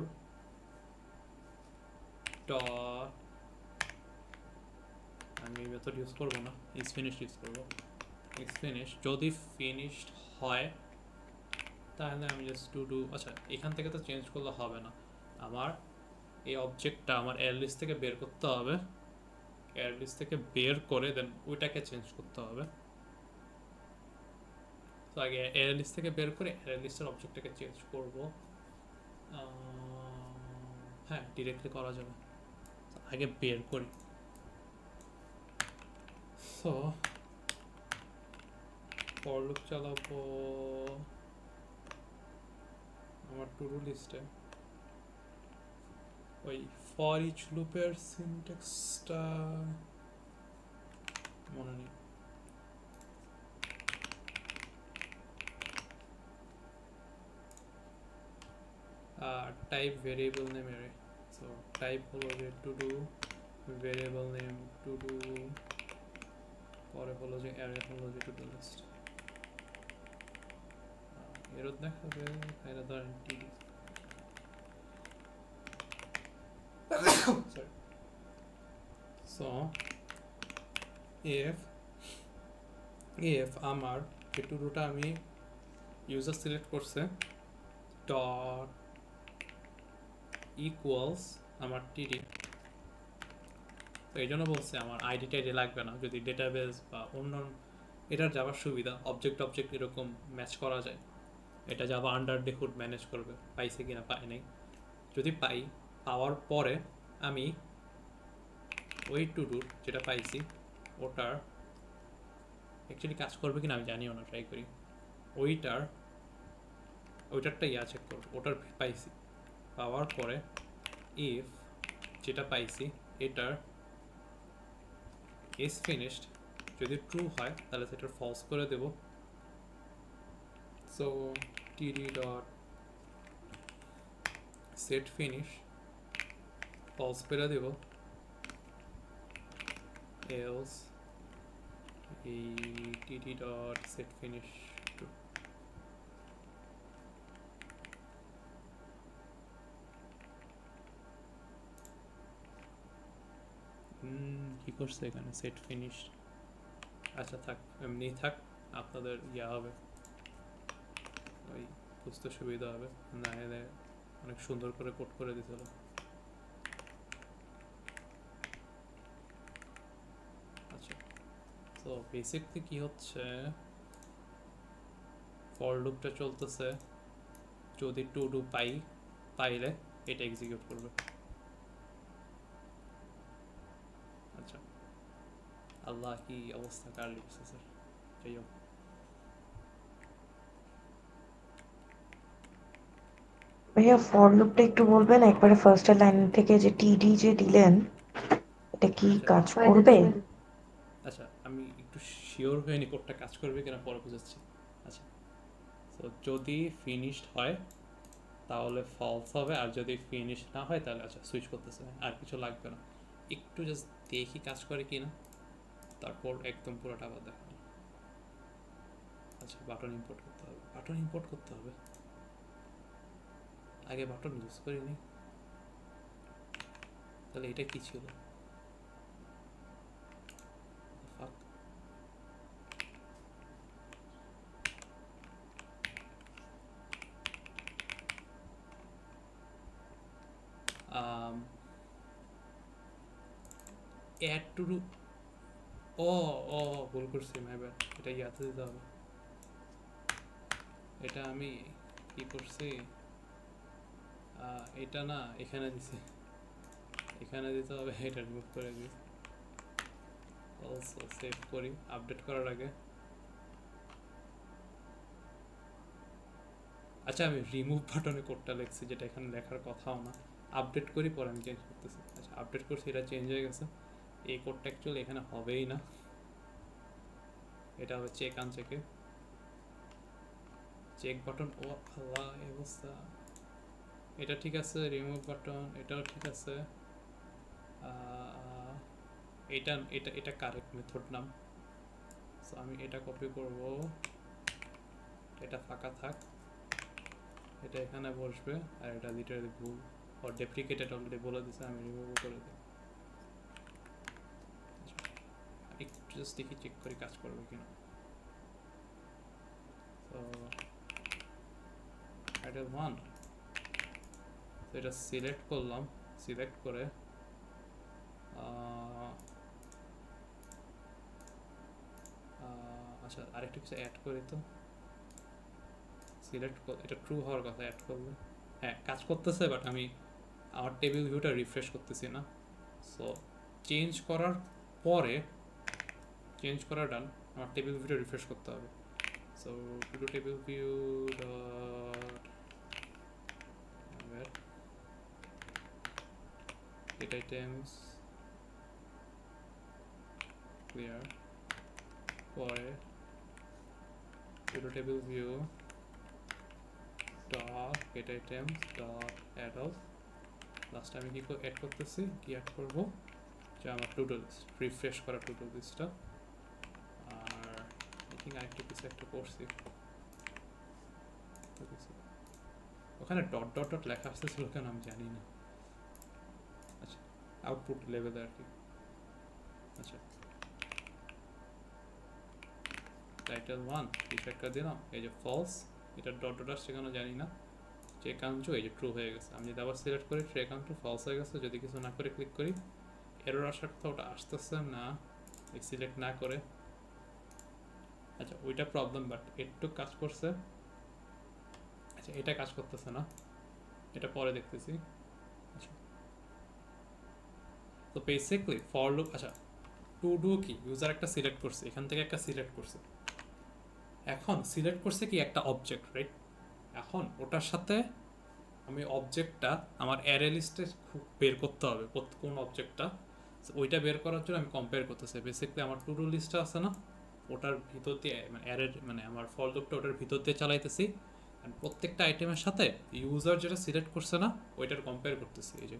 dot আমি মেথড ইউজ করব না, is finished ইউজ করব। is finished যদি ফিনিশড হয় তাহলে আমি জাস্ট টু ডু, আচ্ছা এখান থেকে তো চেঞ্জ করলে হবে না, আমার এই অবজেক্টটা আমার এর লিস্ট থেকে বের করতে হবে, এর লিস্ট থেকে বের করে দেন ওইটাকে চেঞ্জ করতে হবে। তো আগে এর লিস্ট থেকে বের করে এর লিস্টের অবজেক্টটাকে চেঞ্জ করব। হ্যাঁ ডিরেক্টলি করা যাবে, আগে বের করি। সো ফর লুপ চালাবো আমার টু ডু লিস্টে, ওই ফর ইচ লুপের সিনট্যাক্সটা মনে নেই। টাইপ ভেরিয়েবল নেম এর, সো টাইপ হলো যে to do, variable name to do, পরে হলো যে অ্যারে হলো যে টু ডু লিস্ট। এরও দেখাবে এটা ধরেন টিডি। সো if আমার যে টু ডুটা আমি ইউজার সিলেক্ট করছে ডট ইকুয়ালস আমার টিডি, তো এই জন্য বলছি আমার আইডি টাইডি লাগবে না, যদি ডেটাবেস বা অন্য এটার যাওয়ার সুবিধা অবজেক্ট এরকম ম্যাচ করা যায়। এটা যাবা আন্ডার ডেহুড ম্যানেজ করবে, পাইছে কিনা পাই নাই। যদি পাওয়ার পরে আমি ওই টু ডুর যেটা পাইছি ওটার অ্যাকচুয়ালি কাজ করবে কিনা আমি জানিও না, ট্রাই করি। ওইটারটা চেক করবো, ওটার পাইছি। পাওয়ার পরে ইফ যেটা পাইছি এটার ইজ ফিনিশড যদি ট্রু হয় তাহলে সেটার ফলস করে দেব। So td dot set finish false করে দেব, এলস এই td ডট সেট ফিনিশ কি করছে এখানে সেট ফিনিশ। আচ্ছা থাক, এমনি থাক, আপনাদের হবে ওই বুঝতে সুবিধা হবে। না এলে অনেক সুন্দর করে কোড করে দিছিল। আচ্ছা তো বেসিকলি কি হচ্ছে, ফর লুপটা চলতেছে, যদি টু ডু পাইলে এটা এক্সিকিউট করবে। আচ্ছা আল্লাহ কি অবস্থা কার লিখছে স্যার, যাই হোক। ভাইয়া ফর লুপটা একটু বলবেন একবারে ফার্স্ট লাইন থেকে, যে টিডি যে দিলেন এটা কি কাজ করবে? আচ্ছা আমি একটু শিওর হইনি কোডটা কাজ করবে কিনা, পরে বুঝাচ্ছি। আচ্ছা তো যদি ফিনিশড হয় তাহলে ফলস হবে, আর যদি ফিনিশ না হয় তাহলে আচ্ছা সুইচ করতেছে, আর কিছু লাগবে না। একটু জাস্ট দেখি কাজ করে কিনা, তারপর একদম পুরোটা আবার দেখা। আচ্ছা বাটন ইম্পোর্ট করতে হবে, আগে বাটন ইউজ করিনি। তাহলে এটা কি ছিল? Fuck. add to do ভুল করছি, মাই ব্যাড। এটা ইয়াতে দিতে হবে। এটা আমি কি করছি, এটা না এখানে দিছি, এখানে দিতে হবে, এটা রিমুভ করে দিই। অলসো সেভ করি আপডেট করার আগে। আচ্ছা আমি রিমুভ বাটনে কোডটা লিখছি, যেটা এখানে লেখার কথাও না। আপডেট করি পরে আমি চেঞ্জ করতেছি। আচ্ছা আপডেট করছি, এটা চেঞ্জ হয়ে গেছে। এই কোডটা অ্যাকচুয়ালি এখানে হবেই না, এটা হবে চেক আনচেকে। চেক বাটন, ও আল্লাহ এই অবস্থা। এটা ঠিক আছে, রিমুভ বাটন এটাও ঠিক আছে। এটা এটা এটা কারেক্ট মেথড নাম। সো আমি এটা কপি করব, এটা ফাঁকা থাক, এটা এখানে বসবে, আর এটা লিটারালি ভুল আর ডেপ্রিকেটেড অলরেডি বলে দিছে, আমি রিমুভ করে দিই। একটু জাস্ট দেখি চেক করে কাজ করবে কিনা। তো টাইটেল 1, তো এটা সিলেক্ট করলাম, সিলেক্ট করে আচ্ছা আরেকটা কিছু অ্যাড করি। তো সিলেক্ট এটা ট্রু হওয়ার কথা, অ্যাড করলে হ্যাঁ কাজ করতেছে, বাট আমি আমার টেবিল ভিউটা রিফ্রেশ করতেছি না। সো চেঞ্জ করার পরে, চেঞ্জ করা ডান, আমার টেবিল ভিউটা রিফ্রেশ করতে হবে। So two do table view dot get items clear, পরে to do table view dot get items dot add all। Last আমি কি অ্যাড করতেছি, কি অ্যাড করব, যে আমার টু ডু লিস্ট, রিফ্রেশ করা টু ডু লিস্টটা। আর আই থিঙ্ক আরেকটা কিছু একটা করছি, ওখানে ডট ডট ডট লেখা আসতেছিল কেন আমি জানি না। আচ্ছা আউটপুট লেভেলে আর কি। আচ্ছা টাইটেল 1 কিছু একটা দিলাম, এই যে ফলস, এটা ডট ডট আসছে কেন জানি না। চেক কাউন্ট এই যে ট্রু হয়ে গেছে। আমি যদি আবার সিলেক্ট করি চেক কাউন্ট ফলস হয়ে গেছে। যদি কিছু না করে ক্লিক করি এরর আসার কথা, ওটা আসতেছে না সিলেক্ট না করে। আচ্ছা ওইটা প্রবলেম, বাট একটু কাজ করছে। আচ্ছা এটা কাজ করতেছে না, এটা পরে দেখতেছি। আচ্ছা তো বেসিকলি ফর লুপ, আচ্ছা টু ডু কি ইউজার একটা সিলেক্ট করছে, এখান থেকে একটা সিলেক্ট করছে, এখন সিলেক্ট করছে কি একটা অবজেক্ট, রাইট? এখন ওটার সাথে আমি অবজেক্টটা আমার অ্যারে লিস্টে বের করতে হবে, কোন অবজেক্টটা, ওইটা বের করার জন্য আমি কম্পেয়ার করতেছি। বেসিক্যালি আমার টু ডু লিস্টটা আছে না, ওটার ভিতর দিয়ে মানে অ্যারের মানে আমার ফর লুপটা ওটার ভিতর দিয়ে চালাইতেছি, আর প্রত্যেকটা আইটেমের সাথে ইউজার যেটা সিলেক্ট করছে না ওইটার কম্পেয়ার করতেছি। এই যে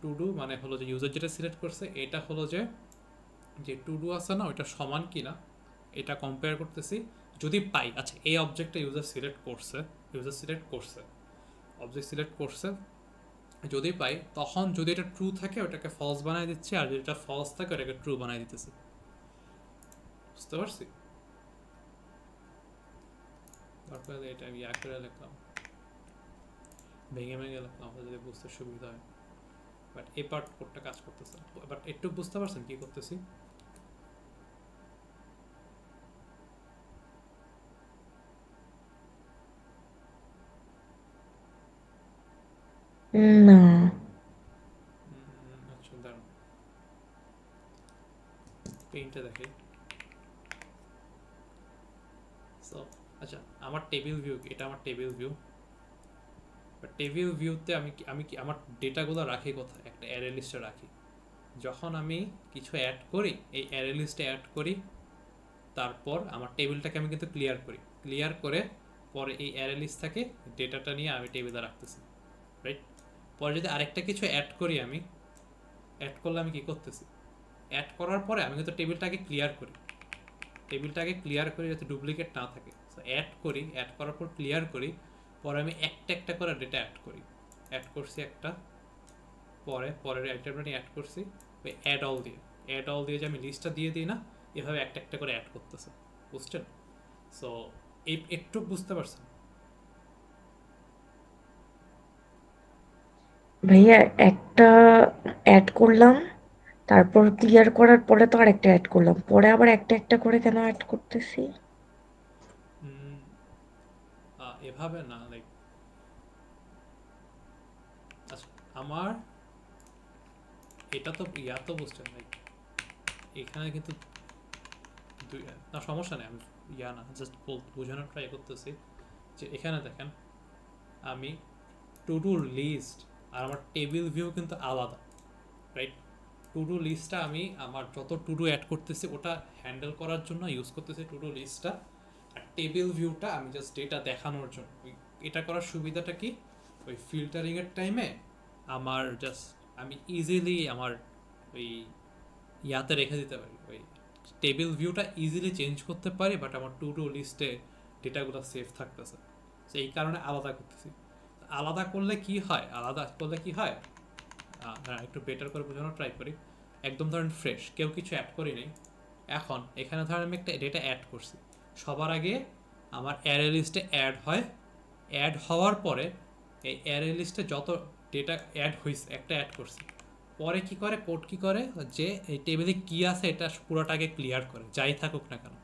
টু ডু মানে হলো যে ইউজার যেটা সিলেক্ট করছে এটা হলো যে টু ডু আছে না ওইটা সমান কি না এটা কম্পেয়ার করতেছি। যদি পাই আচ্ছা এই অবজেক্টটা ইউজার সিলেক্ট করছে অবজেক্ট সিলেক্ট করছে, যদি পাই তখন যদি এটা ট্রু থাকে ওটাকে ফলস বানাই দিচ্ছি, আর যদি এটা ফলস থাকে ওটাকে ট্রু বানাই দিতেছি। বুঝতে পারছি? তারপরে এটা আমি করে লিখলাম, ভেঙে লিখলাম যদি বুঝতে সুবিধা হয়। বাট এই পার্ট কোডটা কাজ করতেছে, বাট একটু বুঝতে পারছেন কি করতেছি? না। আচ্ছা দাঁড়ান পেইন্টে দেখি। সো আচ্ছা আমার টেবিল ভিউ, এটা আমার টেবিল ভিউ। টেবিল ভিউতে আমি কি আমার ডেটাগুলো রাখি কোথায়? একটা অ্যারে লিস্টে রাখি। যখন আমি কিছু অ্যাড করি এই অ্যারে লিস্টে অ্যাড করি, তারপর আমার টেবিলটাকে আমি কিন্তু ক্লিয়ার করে পরে এই অ্যারে লিস্ট থেকে ডেটাটা নিয়ে আমি টেবিলে রাখতেছি, রাইট? পরে যদি আরেকটা কিছু অ্যাড করি, আমি অ্যাড করলে আমি কি করতেছি, অ্যাড করার পরে আমি কিন্তু টেবিলটাকে ক্লিয়ার করি যাতে ডুপ্লিকেট না থাকে। সো অ্যাড করার পর ক্লিয়ার করি, পরে আমি একটা একটা করে ডেটা অ্যাড করছি একটা, পরের আইটেমটা নিয়ে অ্যাড করছি ওই অ্যাড অল দিয়ে যে আমি লিস্টটা দিয়ে দিই না, এভাবে একটা একটা করে অ্যাড করতেছে। বুঝছেন? সো এই একটু বুঝতে পারছেন? ভাইয়া একটা অ্যাড করলাম, তারপর ক্লিয়ার করার পরে তো আরেকটা অ্যাড করলাম, পরে আবার একটা একটা করে কেন অ্যাড করতেছি? এভাবে না, লাইক আচ্ছা আমার এটা তো তো বুঝছেন, লাইক এখানে কিন্তু না সমস্যা নেই, আমি না জাস্ট বোঝানোর ট্রাই করতেছি যে এখানে দেখেন আমি টু ডু লিস্ট আর আমার টেবিল ভিউ কিন্তু আলাদা, রাইট? টু ডু লিস্টটা আমি আমার যত টু ডু অ্যাড করতেছি ওটা হ্যান্ডেল করার জন্য ইউজ করতেছি টু ডু লিস্টটা, আর টেবিল ভিউটা আমি জাস্ট ডেটা দেখানোর জন্য। এটা করার সুবিধাটা কি, ওই ফিল্টারিংয়ের টাইমে আমার জাস্ট আমি ইজিলি আমার ওই ইয়াতে রেখে দিতে পারি, ওই টেবিল ভিউটা ইজিলি চেঞ্জ করতে পারি, বাট আমার টু ডু লিস্টে ডেটাগুলো সেভ থাকতেছে। তো এই কারণে আলাদা করতেছি। আলাদা করলে কি হয় একটু বেটার করে বোঝানোর ট্রাই করি। একদম ধরেন ফ্রেশ, কেউ কিছু অ্যাড করি নাই, এখন এখানে ধরেন আমি একটা ডেটা অ্যাড করছি, সবার আগে আমার অ্যারে লিস্টে অ্যাড হওয়ার পরে এই অ্যারে লিস্টে যত ডেটা অ্যাড হয়েছে একটা অ্যাড করছি, পরে কি করে কোড কি করে যে এই টেবিলে কি আছে এটা পুরোটাকে ক্লিয়ার করে, যাই থাকুক না কেন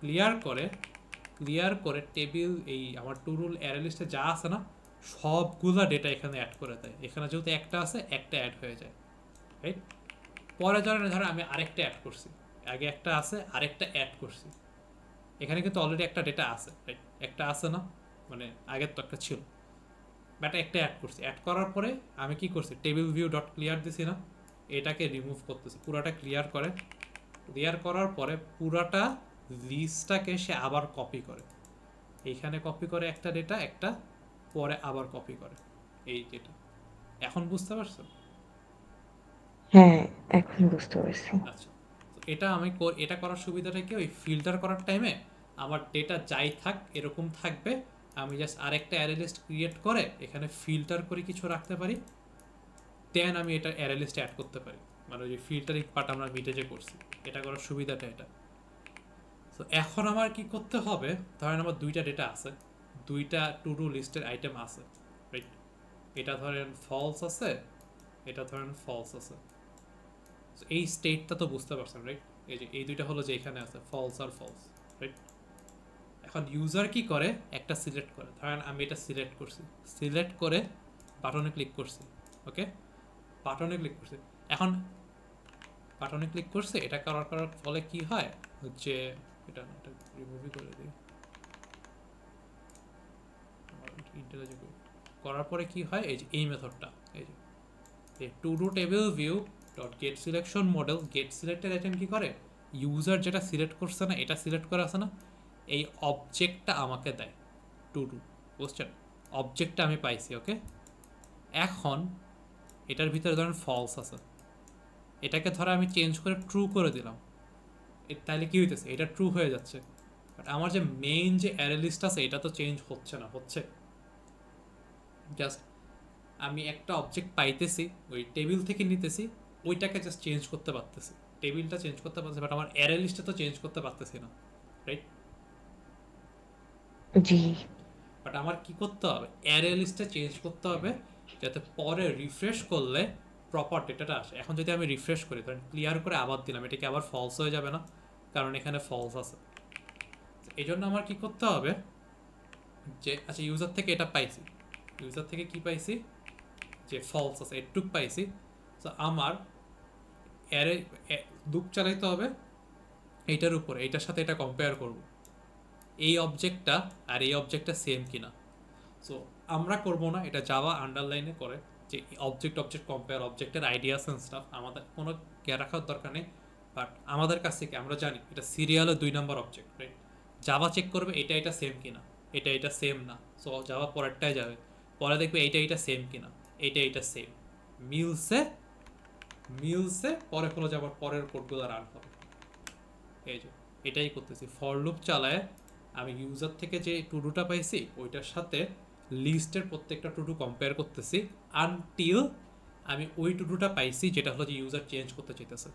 ক্লিয়ার করে টেবিল এই আমার টু রুল অ্যারে লিস্টে যা আছে না সবগুলা ডেটা এখানে অ্যাড করে দেয়। এখানে যেহেতু একটা আছে একটা অ্যাড হয়ে যায়, রাইট? পরে ধরেন আমি আরেকটা অ্যাড করছি, আগে একটা আছে আরেকটা অ্যাড করছি, এখানে কিন্তু অলরেডি একটা ডেটা আছে, রাইট? একটা আছে না, মানে আগের তো একটা ছিল, বাট একটা অ্যাড করছি। অ্যাড করার পরে আমি কি করছি, টেবিল ভিউ ডট ক্লিয়ার দিছি না, এটাকে রিমুভ করতেছি, পুরাটা ক্লিয়ার করার পরে পুরাটা লিস্টটাকে সে আবার কপি করে, এইখানে কপি করে একটা ডেটা, একটা পরে আবার কপি করে এই ডেটা। এখন বুঝতে পারছো? হ্যাঁ এখন বুঝতে পারছি। আচ্ছা, তো এটা করার সুবিধাটা কি, ওই ফিল্টার করার টাইমে আমার ডেটা যাই থাক এরকম থাকবে, আমি জাস্ট আরেকটা অ্যারে লিস্ট ক্রিয়েট করে এখানে ফিল্টার করে কিছু রাখতে পারি, দেন আমি এটা অ্যারে লিস্টে অ্যাড করতে পারি। মানে ওই যে ফিল্টারিং পার্ট আমরা ভিডিওতে করছি, এটা করার সুবিধাটা এটা। তো এখন আমার কি করতে হবে, ধরেন আমার দুইটা ডেটা আছে, দুইটা টু ডু লিস্টের আইটেম আছে, রাইট? এটা ধরেন ফলস আছে, এটা ধরেন ফলস আছে, So, এই স্টেটটা তো বুঝতে পারছেন রাইট, এই যে এই দুইটা হলো যে এখানে আছে ফলস আর ফলস রাইট। এখন ইউজার কি করে, একটা সিলেক্ট করে, ধরেন আমি এটা সিলেক্ট করছি, সিলেক্ট করে বাটনে ক্লিক করছি, ওকে বাটনে ক্লিক করছি। এখন বাটনে ক্লিক করছে, এটা করার ফলে কি হয় হচ্ছে, এটা রিমুভই করে দিই, ইন্টেলিজেন্ট করার পরে কি হয়, এই যে এই মেথডটা, এই যে two do table view dot gate selection model gate selected item কি করে, ইউজার যেটা সিলেক্ট করছে না, এটা সিলেক্ট করে আছে না, এই অবজেক্টটা আমাকে দেয় টু ডু, বুঝছেন, অবজেক্টটা আমি পাইছি, ওকে। এখন এটার ভিতরে ধরেন ফলস আছে, এটাকে ধরে আমি চেঞ্জ করে ট্রু করে দিলাম, তাহলে কি হইতেছে, এটা ট্রু হয়ে যাচ্ছে, বাট আমার যে মেইন যে অ্যারে লিস্ট আছে এটা তো চেঞ্জ হচ্ছে না, হচ্ছে জাস্ট আমি একটা অবজেক্ট পাইতেছি, ওই টেবিল থেকে নিতেছি, ওইটাকে জাস্ট চেঞ্জ করতে পারতেছি, টেবিলটা চেঞ্জ করতে পারতেছি, বাট আমার অ্যারে লিস্টটা তো চেঞ্জ করতে পারতেছি না, রাইট। জি বাট আমার কি করতে হবে, অ্যারে লিস্টটা চেঞ্জ করতে হবে যাতে পরে রিফ্রেশ করলে প্রপার ডেটাটা আসে। এখন যদি আমি রিফ্রেশ করি, ধরেন ক্লিয়ার করে আবার দিলাম, এটা কি আবার ফলস হয়ে যাবে না, কারণ এখানে ফলস আছে। এই জন্য আমার কি করতে হবে যে, আচ্ছা ইউজার থেকে এটা পাইছি, ইউজার থেকে কি পাইছি, যে ফলস আছে এটুক পাইছি, তো আমার অ্যারে লুপ চালাইতে হবে এইটার উপরে, এইটার সাথে এটা কম্পেয়ার করব, এই অবজেক্টটা আর এই অবজেক্টটা সেম কিনা। সো আমরা করব না, এটা জাভা আন্ডারলাইনে করে, যে অবজেক্ট কম্পেয়ার, অবজেক্টের আইডিয়াস এন্ড স্টাফ আমাদের কোনো কেয়ার রাখার দরকার নেই, বাট আমাদের কাছ থেকে আমরা জানি এটা সিরিয়ালের 2 নম্বর অবজেক্ট, রাইট। জাভা চেক করবে এটা সেম কিনা, এটা সেম না, সো জাভা পরেরটায় যাবে, পরে দেখবে এটা সেম কিনা, এটা সেম, মিলসে পরে হলো যাবার পরের কোডগুলো রান হবে। এই যে এটাই করতেছি, ফর লুপ চালায় আমি ইউজার থেকে যে টুডুটা পাইছি ওইটার সাথে লিস্টের প্রত্যেকটা টুডু কম্পেয়ার করতেছি আনটিল আমি ওই টুডুটা পাইছি যেটা হলো যে ইউজার চেঞ্জ করতে চাইতেছে,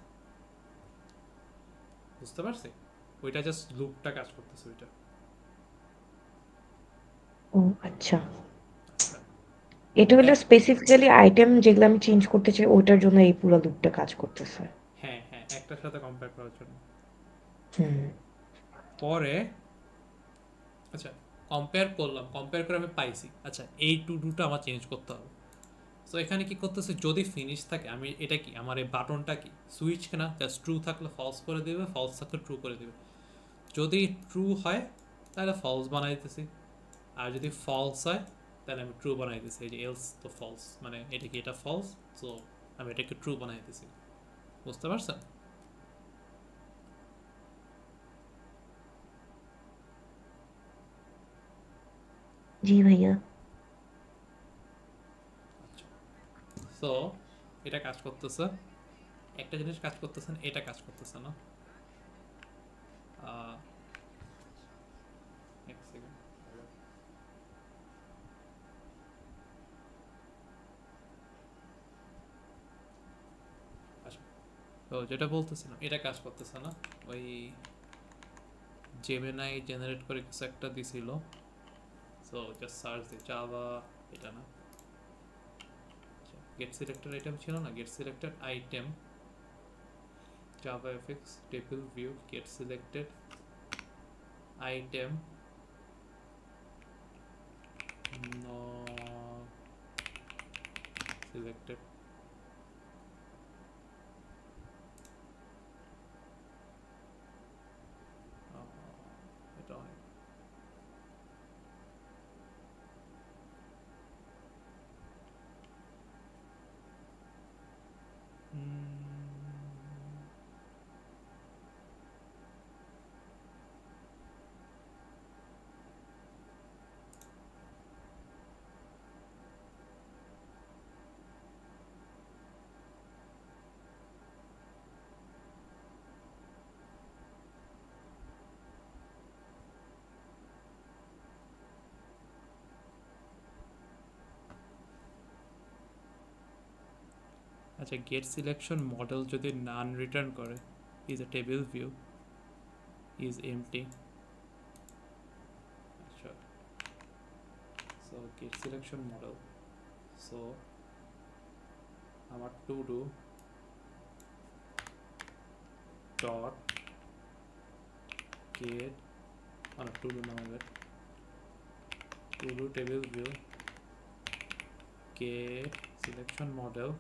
বুঝতে পারছি, ওইটা জাস্ট লুপটা কাজ করতেছে ওইটা। ও আচ্ছা, এটা হলো স্পেসিফিক্যালি আইটেম যেগুলো আমি চেঞ্জ করতে চাই ওইটার জন্য এই পুরো লুপটা কাজ করতেছে। হ্যাঁ হ্যাঁ, একটার সাথে কম্পেয়ার করার জন্য। হুম পরে আচ্ছা কম্পেয়ার করলাম, কম্পেয়ার করে আমি পাইছি, আচ্ছা এই টুডুটা আমার চেঞ্জ করতে হবে। সো এখানে কি করতেছে, যদি ফিনিশ থাকে আমি এটা কি আমার এই বাটনটা কি সুইচ কিনা, জাস্ট ট্রু থাকলে ফলস করে দেবে, ফলস থাকলে ট্রু করে দেবে, যদি ট্রু হয় তাহলে ফলস বানাই দিতেছি, আর যদি ফলস হয় তাহলে আমি ট্রু বানাই দিতেছি, এই যে এলস তো ফলস, মানে এটা কি এটা ফলস, সো আমি এটাকে ট্রু বানাই দিতেছি, বুঝতে পারছেন। জি ভাইয়া। সো এটা কাজ করতেছে, একটা জিনিস কাজ করতেছেন, এটা কাজ করতেছে না, এক সেকেন্ড, তো যেটা বলতেছিলাম এটা কাজ করতেছে না, ওই জেমিনাই জেনারেট করে কিছু একটা দিছিল, so just search the Java, এটা না গেট সিলেক্টেড আইটেম ছিল না, get selected item Java FX table view get selected item not selected, এটা অনেক আচ্ছা গেট সিলেকশন মডেল যদি নান রিটার্ন করে is a table view is empty, আচ্ছা so get selection model, so আমার to do dot get to do now to do table view get selection model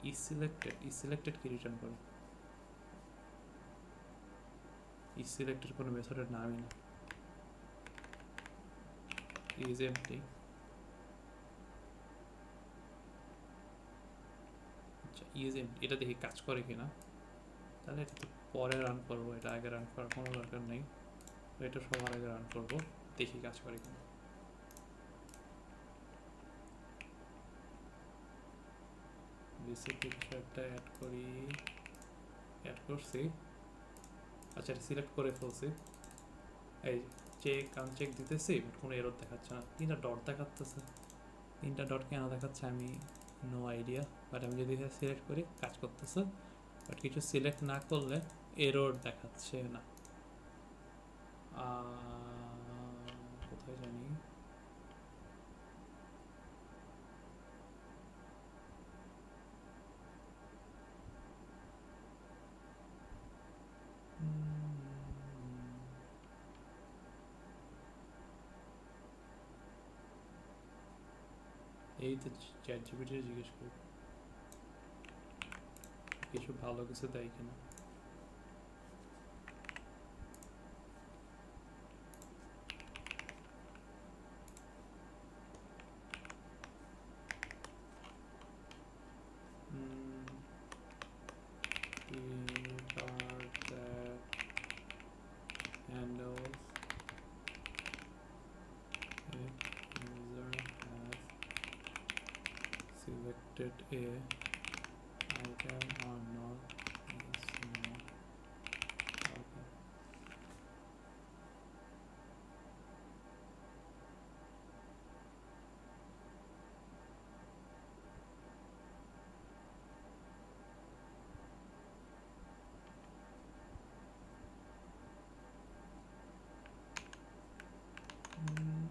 is selected কি return করে is selected কোনো মেথডের নামই না is empty আচ্ছা is empty এটা দেখি কাজ করে কিনা তাহলে এটা তো পরে রান করব এটা আগে রান করার কোনো দরকার নেই এটা সবার আগে রান করব দেখি কাজ করে কিনা বেসিক্যালি কিছু একটা অ্যাড করছি আচ্ছা এটা সিলেক্ট করে ফেলছি এই চেক আনচেক দিতেছি কোনো এরর দেখাচ্ছে না তিনটা ডট দেখাচ্ছে তিনটা ডট কেন দেখাচ্ছে আমি নো আইডিয়া বাট আমি যদি সিলেক্ট করি কাজ করতেছে বাট কিছু সিলেক্ট না করলে এরর দেখাচ্ছে না কোথায় জানি এই তো চ্যাট জিপিটি জিজ্ঞেস করি কিছু ভালো কিছু দেয় কিনা selected a item or not is not okay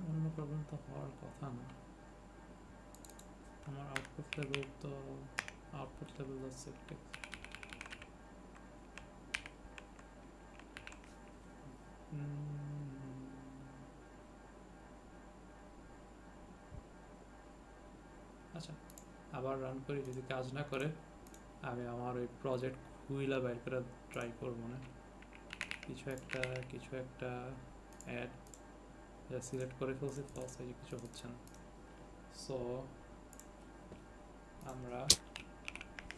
অন্য প্রবলেম তো হওয়ার কথা না আমার আউটপুট লেভেল সেট আচ্ছা আবার রান করি যদি কাজ না করে আমি আমার ওই প্রজেক্ট খুইলা বাইর করে ট্রাই করবো না কিছু একটা অ্যাড সিলেক্ট করে ফেলছি ফলস এই কিছু হচ্ছে না সো আমরা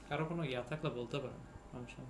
কারো কোনো ইয়া থাকলে বলতে পারেন সমস্যা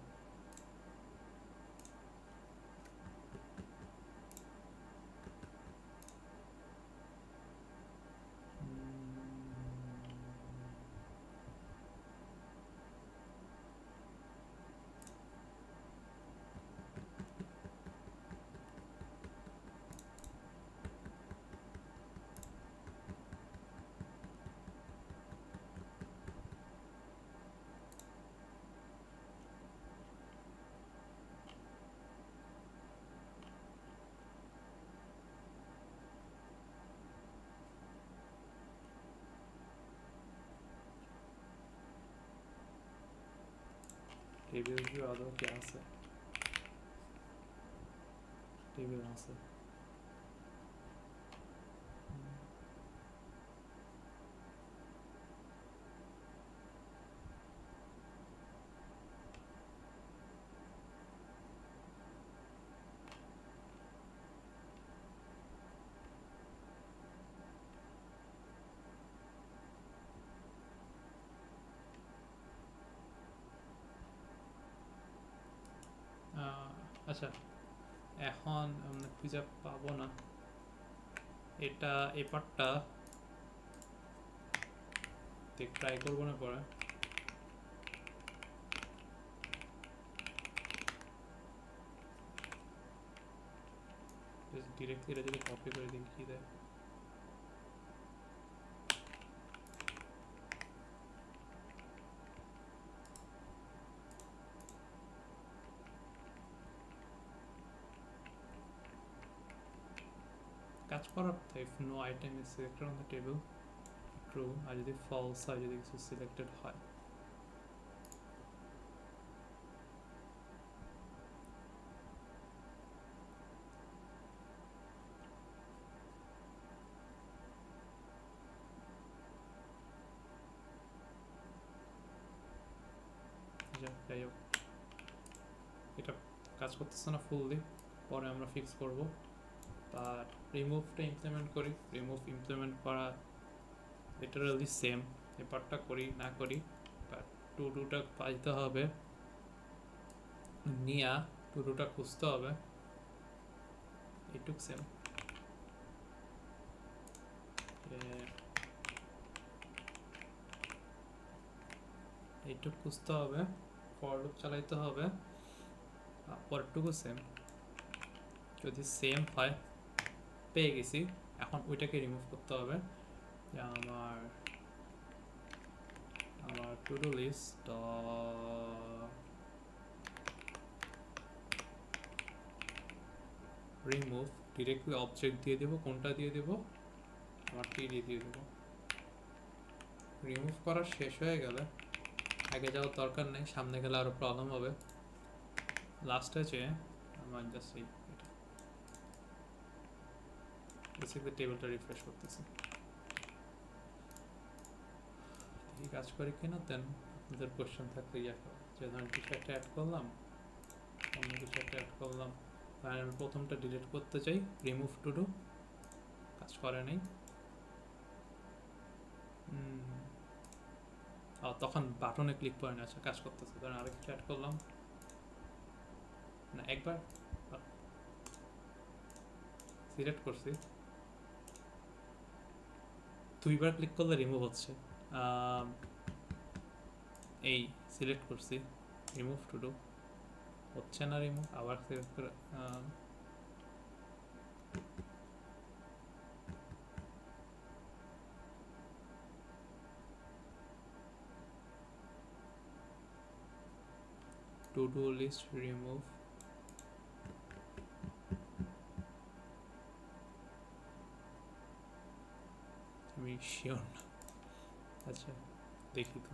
টেবিল ভিউ আদৌ কি আছে টেবিল আছে আচ্ছা এখন আমরা খুঁজে পাবো না এটা এই পার্টটা দেখ ট্রাই করবো না পরে ডিরেক্টলি এটা যদি কপি করে দিই কি দেয় কাজ করার if no item is selected on the table true আর যদি false হয় যদি কিছু selected হয় এটা কাজ করতেছে না ফুললি, পরে আমরা ফিক্স করব। বাট রিমুভটা ইমপ্লিমেন্ট করি, রিমুভ ইমপ্লিমেন্ট করা লিটারালি সেম, এই পার্টটা করি না করি, বাট টু ডুটা পাইতে হবে, নিয়া টু ডুটা খুঁজতে হবে, এইটুক সেম। এইটুক খুঁজতে হবে, ফর লুপ চালাইতে হবে, পরটুকু সেম। যদি সেম হয় পেয়ে গেছি, এখন ওইটাকে রিমুভ করতে হবে। যে আমার to do list remove, directly object দিয়ে দেবো, কোনটা দিয়ে দেবো, আমার টিডি দিয়ে দেবো। রিমুভ করা শেষ হয়ে গেলে আগে যাওয়ার দরকার নেই, সামনে গেলে আরও প্রবলেম হবে। লাস্টে যে আমার জাস্ট বেসিক্যালি টেবিলটা রিফ্রেশ করতেছি, এই কাজ করে কিনা। দেন আপনাদের কোয়েশ্চেন থাকলে যে ধরেন কিছু একটা অ্যাড করলাম, অন্য কিছু একটা অ্যাড করলাম, আর আমি প্রথমটা ডিলিট করতে চাই, রিমুভ টু ডু কাজ করে নেই। তখন বাটনে ক্লিক করে না, আচ্ছা কাজ করতেছে। ধরেন আরেক কিছু অ্যাড করলাম, না একবার সিলেক্ট করছি, দুইবার ক্লিক করলে রিমুভ হচ্ছে। এই সিলেক্ট করছি, রিমুভ টু ডু হচ্ছে না রিমুভ, আবার সিলেক্ট করে টু ডু লিস্ট রিমুভ, আমি শিওর না, আচ্ছা দেখি তো।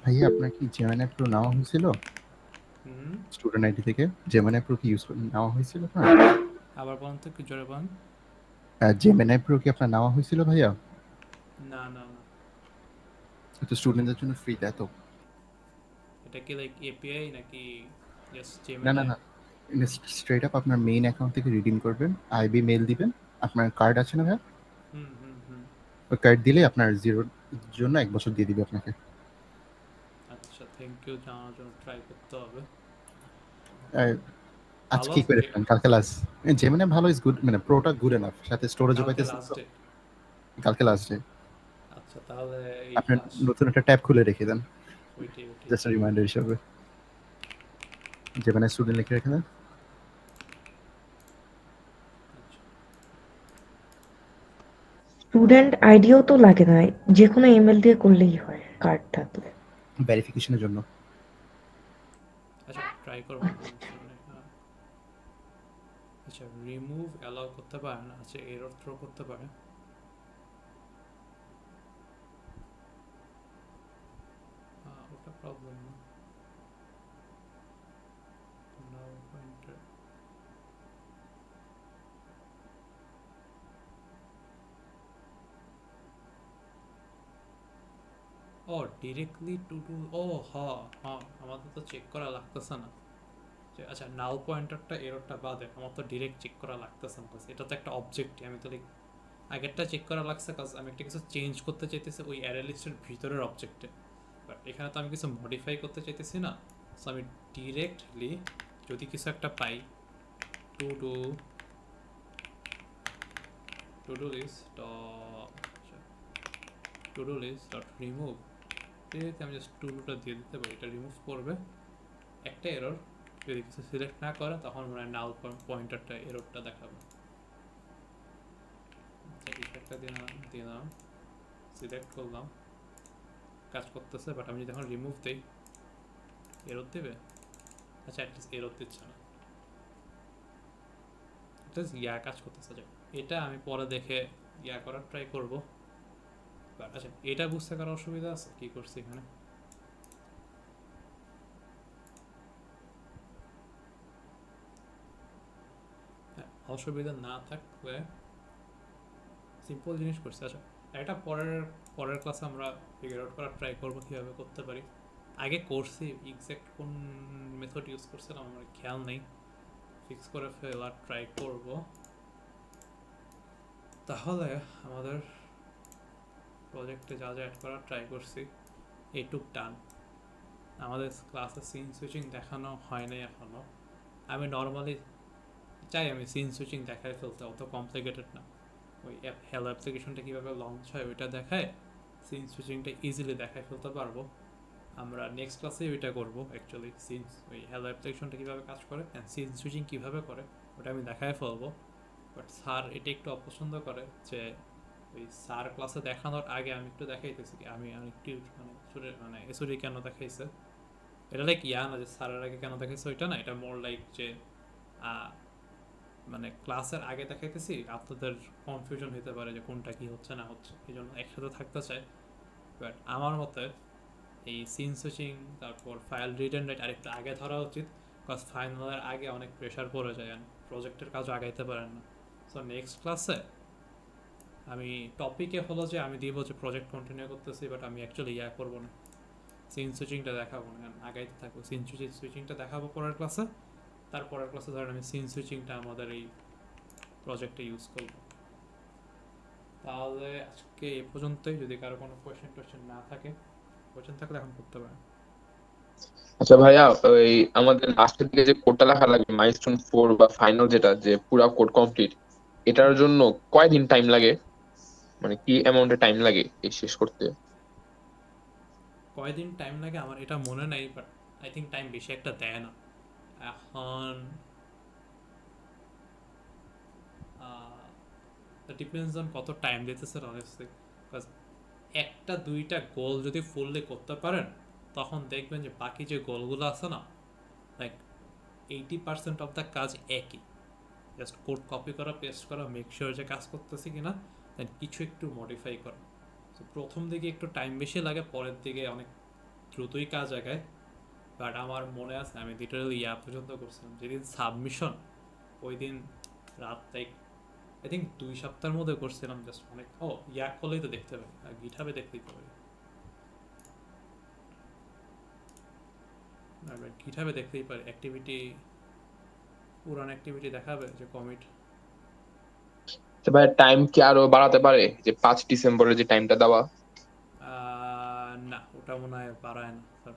ভাইয়া আপনার কি জেমিনি প্রো নেওয়া হয়েছিল স্টুডেন্ট আইডি থেকে? জেমিনি প্রো কি ইউজ নেওয়া হয়েছিল আপনার? আবার বলুন তো, কি জোরে বলুন। জেমিনি প্রো কি আপনার নেওয়া হয়েছিল ভাইয়া? না না না, তো স্টুডেন্টদের জন্য ফ্রি দেয় তো? এটা কি লাইক এপিআই নাকি জাস্ট না জেমিনি? না না, স্ট্রেট আপ আপনার মেইন অ্যাকাউন্ট থেকে রিডিম করবেন, আইবি মেইল দিবেন, আপনার কার্ড আছে না ভাইয়া? ওই কার্ড দিলে আপনার জিরোর জন্য 1 বছর দিয়ে দিবে আপনাকে। আচ্ছা থ্যাংক ইউ, জানার জন্য ট্রাই করতে হবে। আজকে কি করে ফেলেন? কালকে লাস্ট। জেমিনি ভালো ইজ গুড, মানে প্রোটা গুড এনাফ, সাথে স্টোরেজও পাইতেছেন। কালকে লাস্ট ডে। আচ্ছা তাহলে এই আপনি নতুন একটা ট্যাব খুলে রেখে দেন, ওইটাই জাস্ট রিমাইন্ডার হিসেবে। জেমিনি স্টুডেন্ট লিখে রেখে দেন। স্টুডেন্ট আইডিও তো লাগে না, যে কোনো ইমেল দিয়ে করলেই হয় কার্ড থাকলে, ভেরিফিকেশনের জন্য। আচ্ছা ট্রাই করব। আচ্ছা রিমুভ অ্যালাউ করতে পারে না, আচ্ছা এরর থ্রো করতে পারে। ওটা প্রবলেম না। নাও পয়েন্টার ও ডিরেক্টলি টু ডু, ও হ্যাঁ হ্যাঁ, আমাদের তো চেক করা লাগতেছে না। আচ্ছা নাল পয়েন্টারটা এররটা বাদে আমার তো ডিরেক্ট চেক করা লাগতেছে না, এটা তো একটা অবজেক্টই। আমি তো লাইক আগেরটা চেক করা লাগছে কাজ আমি একটা কিছু চেঞ্জ করতে চাইতেছি ওই অ্যারে লিস্টের ভিতরের অবজেক্টে, বাট এখানে তো আমি কিছু মডিফাই করতে চাইতেছি না। সো আমি ডিরেক্টলি যদি কিছু একটা পাই, to do list dot remove, directly আমি জাস্ট টু ডুটা দিয়ে দিতে পারি, এটা রিমুভ করবে একটা এরর। যদি কিছু সিলেক্ট না করে তখন মনে হয় নাল পয়েন্টারটা এররটা দেখাবে। একটা দিলাম, সিলেক্ট করলাম, কাজ করতেছে, বাট আমি যদি এখন রিমুভ দিই এরর দেবে। আচ্ছা অ্যাটলিস্ট এরর দিচ্ছে না, ইয়া কাজ করতেছে। এটা আমি পরে দেখে ইয়া করার ট্রাই করবো। বাট আচ্ছা এটা বুঝতে কারো অসুবিধা আছে কি করছি এখানে? অসুবিধা না থাকলে সিম্পল জিনিস করছি। আচ্ছা, এটা পরের ক্লাসে আমরা ফিগার আউট করার ট্রাই করবো কীভাবে করতে পারি। আগে করছি, এক্স্যাক্ট কোন মেথড ইউজ করছিলাম আমার খেয়াল নেই, ফিক্স করে ফেলার ট্রাই করব। তাহলে আমাদের প্রজেক্টে যা যা অ্যাড করার ট্রাই করছি এইটুক ডান। আমাদের ক্লাসে সিন সুইচিং দেখানো হয় নাই এখনও। আমি নর্মালি চাই আমি সিন সুইচিং দেখাই ফেলতে, অত কমপ্লিকেটেড না। ওই হ্যালো অ্যাপ্লিকেশনটা কীভাবে লঞ্চ হয় ওইটা দেখায় সিন সুইচিংটা ইজিলি দেখাই ফেলতে পারবো। আমরা নেক্সট ক্লাসে ওইটা করবো অ্যাকচুয়ালি, সিন ওই হ্যালো অ্যাপ্লিকেশনটা কীভাবে কাজ করে অ্যান্ড সিন সুইচিং কীভাবে করে ওটা আমি দেখাই ফেলবো। বাট স্যার এটা একটু অপছন্দ করে যে ওই স্যার ক্লাসে দেখানোর আগে আমি একটু দেখাইতেছি, আমি একটু মানে এসরি কেন দেখাইছে এটা লাইক না যে স্যারের আগে কেন দেখাইছে ওইটা না, এটা মোর লাইক যে মানে ক্লাসের আগে দেখাইতেছি, আপনাদের কনফিউশন হতে পারে যে কোনটা কি হচ্ছে না হচ্ছে, এই জন্য একসাথে থাকতে চাই। বাট আমার মতে এই সিন সুইচিং তারপর ফাইল রিড অ্যান্ড রাইট আরেকটু আগে ধরা উচিত, বিকজ ফাইনালের আগে অনেক প্রেশার পড়ে যায়, প্রজেক্টের কাজও আগাইতে পারেন না। সো নেক্সট ক্লাসে আমি টপিকে হলো যে আমি দিব যে প্রজেক্ট কন্টিনিউ করতেছি, বাট আমি অ্যাকচুয়ালি করবো না, সিন সুইচিংটা দেখাবো না, আগাইতে থাকবো। সিন সুইচিংটা দেখাবো পরের ক্লাসে, তারপরের ক্লাসে ধরেন আমি সিন সুইচিংটা আমাদের এই প্রজেক্টে ইউজ করব। তাহলে আজকে এই পর্যন্তই। যদি কারো কোনো কোয়েশ্চেন না থাকে, কোয়েশ্চেন থাকলে এখন করতে পারেন। আচ্ছা ভাইয়া, ওই আমাদের লাস্টের দিকে যে কোডটা লেখা লাগে মাইলস্টোন 4 বা ফাইনাল যেটা, যে পুরো কোড কমপ্লিট, এটার জন্য কয়দিন টাইম লাগে, মানে কি অ্যামাউন্টে টাইম লাগে এই শেষ করতে? কয়দিন টাইম লাগে আমার এটা মনে নাই, বাট আই থিঙ্ক টাইম বেশি একটা দেয় না। এখন ডিপেন্ডস অন কত টাইম দিতেছে অনেস্টলি, বিকজ একটা দুইটা গোল যদি ফুললি করতে পারেন তখন দেখবেন যে বাকি যে গোলগুলো আছে না, লাইক 80% অফ দ্য কাজ একই, জাস্ট কোড কপি করা, পেস্ট করা, মেক শিওর যে কাজ করতেছি কিনা, দেন কিছু একটু মডিফাই করা। তো প্রথম দিকে একটু টাইম বেশি লাগে, পরের দিকে অনেক দ্রুতই কাজ আগায়। বাট আমার মনে আছে আমি লিটারালি পর্যন্ত করছিলাম, যেদিন সাবমিশন ওই দিন রাত লাইক আই থিঙ্ক 2 সপ্তাহের মধ্যে করছিলাম। জাস্ট অনেক করলেই তো দেখতে পারি, আর গিটহাবে দেখতেই পারি, গিটহাবে দেখতেই পারি অ্যাক্টিভিটি, পুরান অ্যাক্টিভিটি দেখাবে যে কমিট। ভাই টাইম কি আরো বাড়াতে পারে, যে 5 ডিসেম্বরের যে টাইমটা দেওয়া? না, ওটা মনে হয় বাড়ায় না স্যার।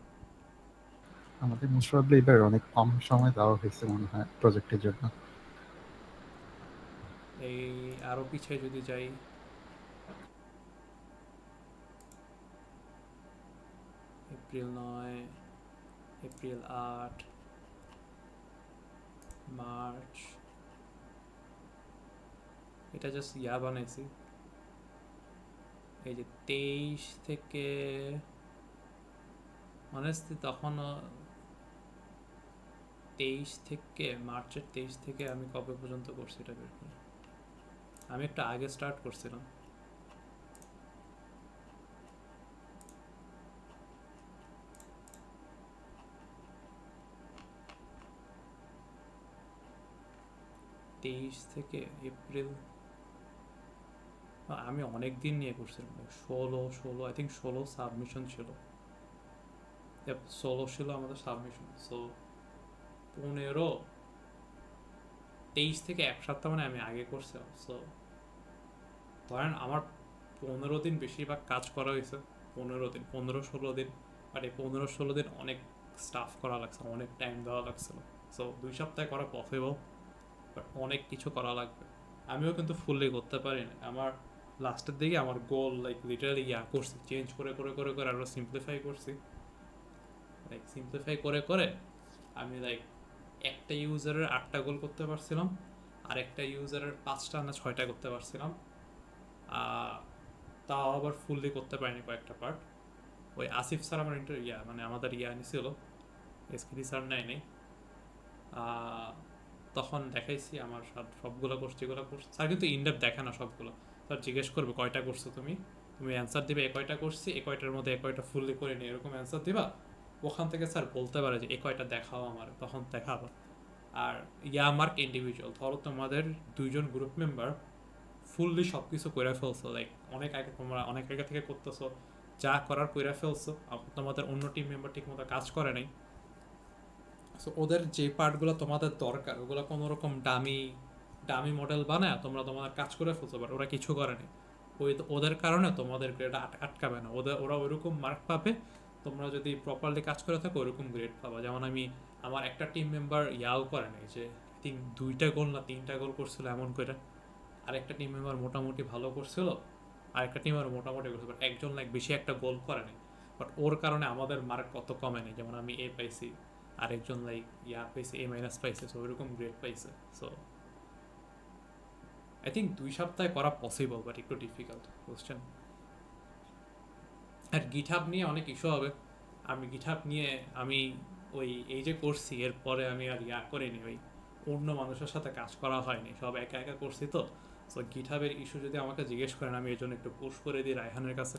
আমাদের মোস্ট প্রবাবলি এবার অনেক কম সময় দেওয়া হয়েছে মনে হয় প্রজেক্টের জন্য। এই আরো পিছিয়ে যদি যাই, এপ্রিল 9, এপ্রিল 8, মার্চ, এটা জাস্ট বানাইছি। এই যে 23 থেকে অনেস্টলি তখন 23 থেকে মার্চের 23 থেকে আমি কবে পর্যন্ত করছি এটা বের করি। আমি একটু আগে স্টার্ট করছিলাম, থেকে এপ্রিল, আমি অনেক দিন নিয়ে করছিলাম, 16 আই থিঙ্ক 16 সাবমিশন ছিল, 16 ছিল আমাদের সাবমিশন। সো 15, 23 থেকে এক সপ্তাহ মানে আমি আগে করছিলাম। সো ধরেন আমার 15 দিন বেশিরভাগ কাজ করা হয়েছে, 15-16 দিন। বাট এই 15-16 দিন অনেক স্টাফ করা লাগছে, অনেক টাইম দেওয়া লাগছিল। সো 2 সপ্তাহে করা পসিবল, বাট অনেক কিছু করা লাগবে। আমিও কিন্তু ফুললি করতে পারি না, আমার লাস্টের দিকে আমার গোল লাইক লিটারালি করছি, চেঞ্জ করে করে করে করে আরও সিম্পলিফাই করছি। লাইক সিম্পলিফাই করে করে আমি লাইক একটা ইউজারের 8টা গোল করতে পারছিলাম, আর একটা ইউজারের 5টা না 6টা করতে পারছিলাম। তাও আবার ফুললি করতে পারিনি কয়েকটা পার্ট। ওই আসিফ স্যার আমার মানে আমাদের নিছিল, এসকিডি স্যার নেই। তখন দেখাইছি আমার সবগুলো করছি, যেগুলো করছি স্যার কিন্তু ইনডেপথ দেখে না সবগুলো। স্যার জিজ্ঞেস করবে কয়টা করছো তুমি অ্যান্সার দিবে, কয়টা করছি, কয়টার মধ্যে কয়টা ফুললি করিনি, এরকম অ্যান্সার দিবা। ওখান থেকে স্যার বলতে পারে যে কয়টা দেখাও আমার, তখন দেখাবো। আর ইয়ামার্ক ইন্ডিভিজুয়াল। ধরো তোমাদের 2 জন গ্রুপ মেম্বার ফুললি সব কিছু করে ফেলছো, লাইক অনেক আগে তোমরা অনেক আগে থেকে করতেছো, যা করার করে ফেলছো, তোমাদের অন্য টিম মেম্বার ঠিক মতো কাজ করে নাই। সো ওদের যে পার্টগুলো তোমাদের দরকার ওগুলো কোনো রকম ডামি মডেল বানায় তোমরা তোমাদের কাজ করে ফেলছো, বাট ওরা কিছু করেনি। ওদের কারণে তোমাদের গ্রেড আটকাবে না, ওরা ওইরকম মার্ক পাবে। তোমরা যদি প্রপারলি কাজ করে থাকো ওইরকম গ্রেড পাবা। যেমন আমার একটা টিম মেম্বার ইয়াও করে নাই, যে আই থিঙ্ক 2টা গোল না 3টা গোল করছিল এমন করে। আরেকটা টিম মেম্বার মোটামুটি ভালো করছিল, আরেকটা টিম মেম্বার মোটামুটি করছিল, বাট একজন লাইক বেশি একটা গোল করে নাই, বাট ওর কারণে আমাদের মার্ক কত কমে নেই। যেমন আমি এ পাইছি, আরেকজন লাইক পাইছে এ মাইনাস পাইছে, সো ওইরকম গ্রেড পাইছে। সো আই থিঙ্ক 2 সপ্তাহে করা পসিবল, বাট একটু ডিফিকাল্ট বুঝছেন। আর গিটহাব নিয়ে অনেক ইস্যু হবে। আমি গিটহাব নিয়ে এই যে করছি এরপরে আমি আর করিনি, ওই অন্য মানুষের সাথে কাজ করা হয়নি, সব একা একা করছি। তো সো গিটহাবের ইস্যু যদি আমাকে জিজ্ঞেস করেন, আমি এই জন্য একটু পুশ করে দিই রায়হানের কাছে।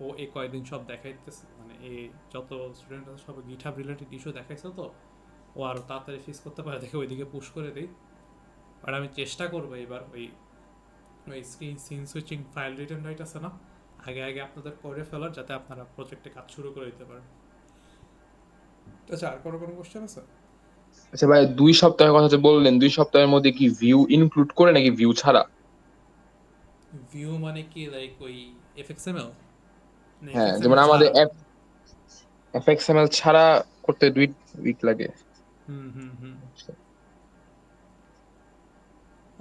ও এই কয়েকদিন সব দেখাইতেছে, মানে এই যত স্টুডেন্ট আছে সব গিটহাব রিলেটেড ইস্যু দেখাইছে, তো ও আরও তাড়াতাড়ি ফিক্স করতে পারে দেখে ওইদিকে পুশ করে দিই। আর আমি চেষ্টা করবো এবার ওই scene switching file return right আছে না, আগে আপনাদের করে ফেলার, যাতে আপনারা প্রজেক্টে কাজ শুরু করে দিতে পারেন। আচ্ছা, আর কোনো কোশ্চেন আছে? আচ্ছা ভাই, 2 সপ্তাহের কথা যে বললেন, 2 সপ্তাহের মধ্যে কি ভিউ ইনক্লুড করে নাকি ভিউ ছাড়া? ভিউ মানে কি, লাইক ওই এফএক্সএমএল? হ্যাঁ, যেমন আমাদের এফএক্সএমএল ছাড়া করতে 2 উইক লাগে।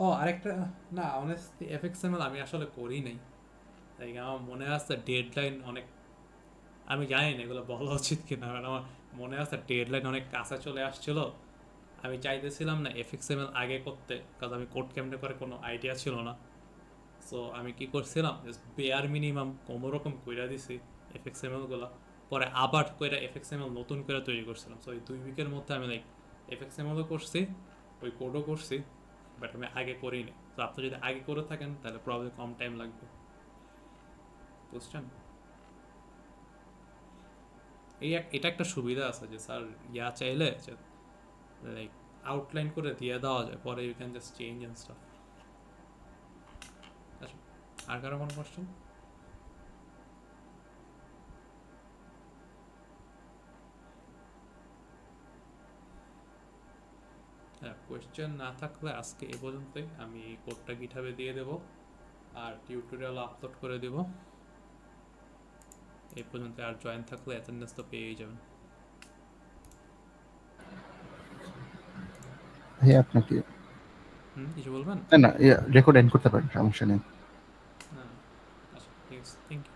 ও আরেকটা, না অনেস্টলি এফএক্সএমএল আমি আসলে করি নাই। লাইক আমার মনে আছে ডেডলাইন অনেক, আমি জানি না এগুলো বলা উচিত কিনা, আমার মনে আছে ডেডলাইন অনেক কাছে চলে আসছিল। আমি চাইতেছিলাম না এফএক্সএমএল আগে করতে, কারণ আমি কোড কেমনে করে কোনো আইডিয়া ছিল না। সো আমি কি করছিলাম, বেয়ার মিনিমাম কোনো রকম কইরা দিছি এফএক্সএমএলগুলো, পরে আবার কইরা এফএক্সএমএল নতুন করে তৈরি করছিলাম। সো এই 2 উইকের মধ্যে আমি লাইক এফএক্সএমএলও করছি, ওই কোডও করছি, বাট আমি আগে করিনি। তো আপনি যদি আগে করে থাকেন তাহলে প্রবলেম কম টাইম লাগবে, বুঝছেন। এটা একটা সুবিধা আছে যে স্যার চাইলে যে লাইক আউটলাইন করে দিয়ে দেওয়া যায়, পরে you can just change and stuff. আচ্ছা, আর কারো কোনো কোশ্চেন? হ্যাঁ, কোয়েশ্চেন না থাকলে আজকে এ পর্যন্তই। আমি কোডটা গিটহাবে দিয়ে দেব আর টিউটোরিয়াল আপলোড করে দেব। এই পর্যন্ত আর জয়েন থাকলে অ্যাটেন্ডেন্স তো পেয়েই যাবেন। হ্যাঁ, আপনাকে কিছু বলবেন? না রেকর্ড এন্ড করতে পারেন, সমস্যা নেই। আচ্ছা, ঠিক আছে, থ্যাংক ইউ।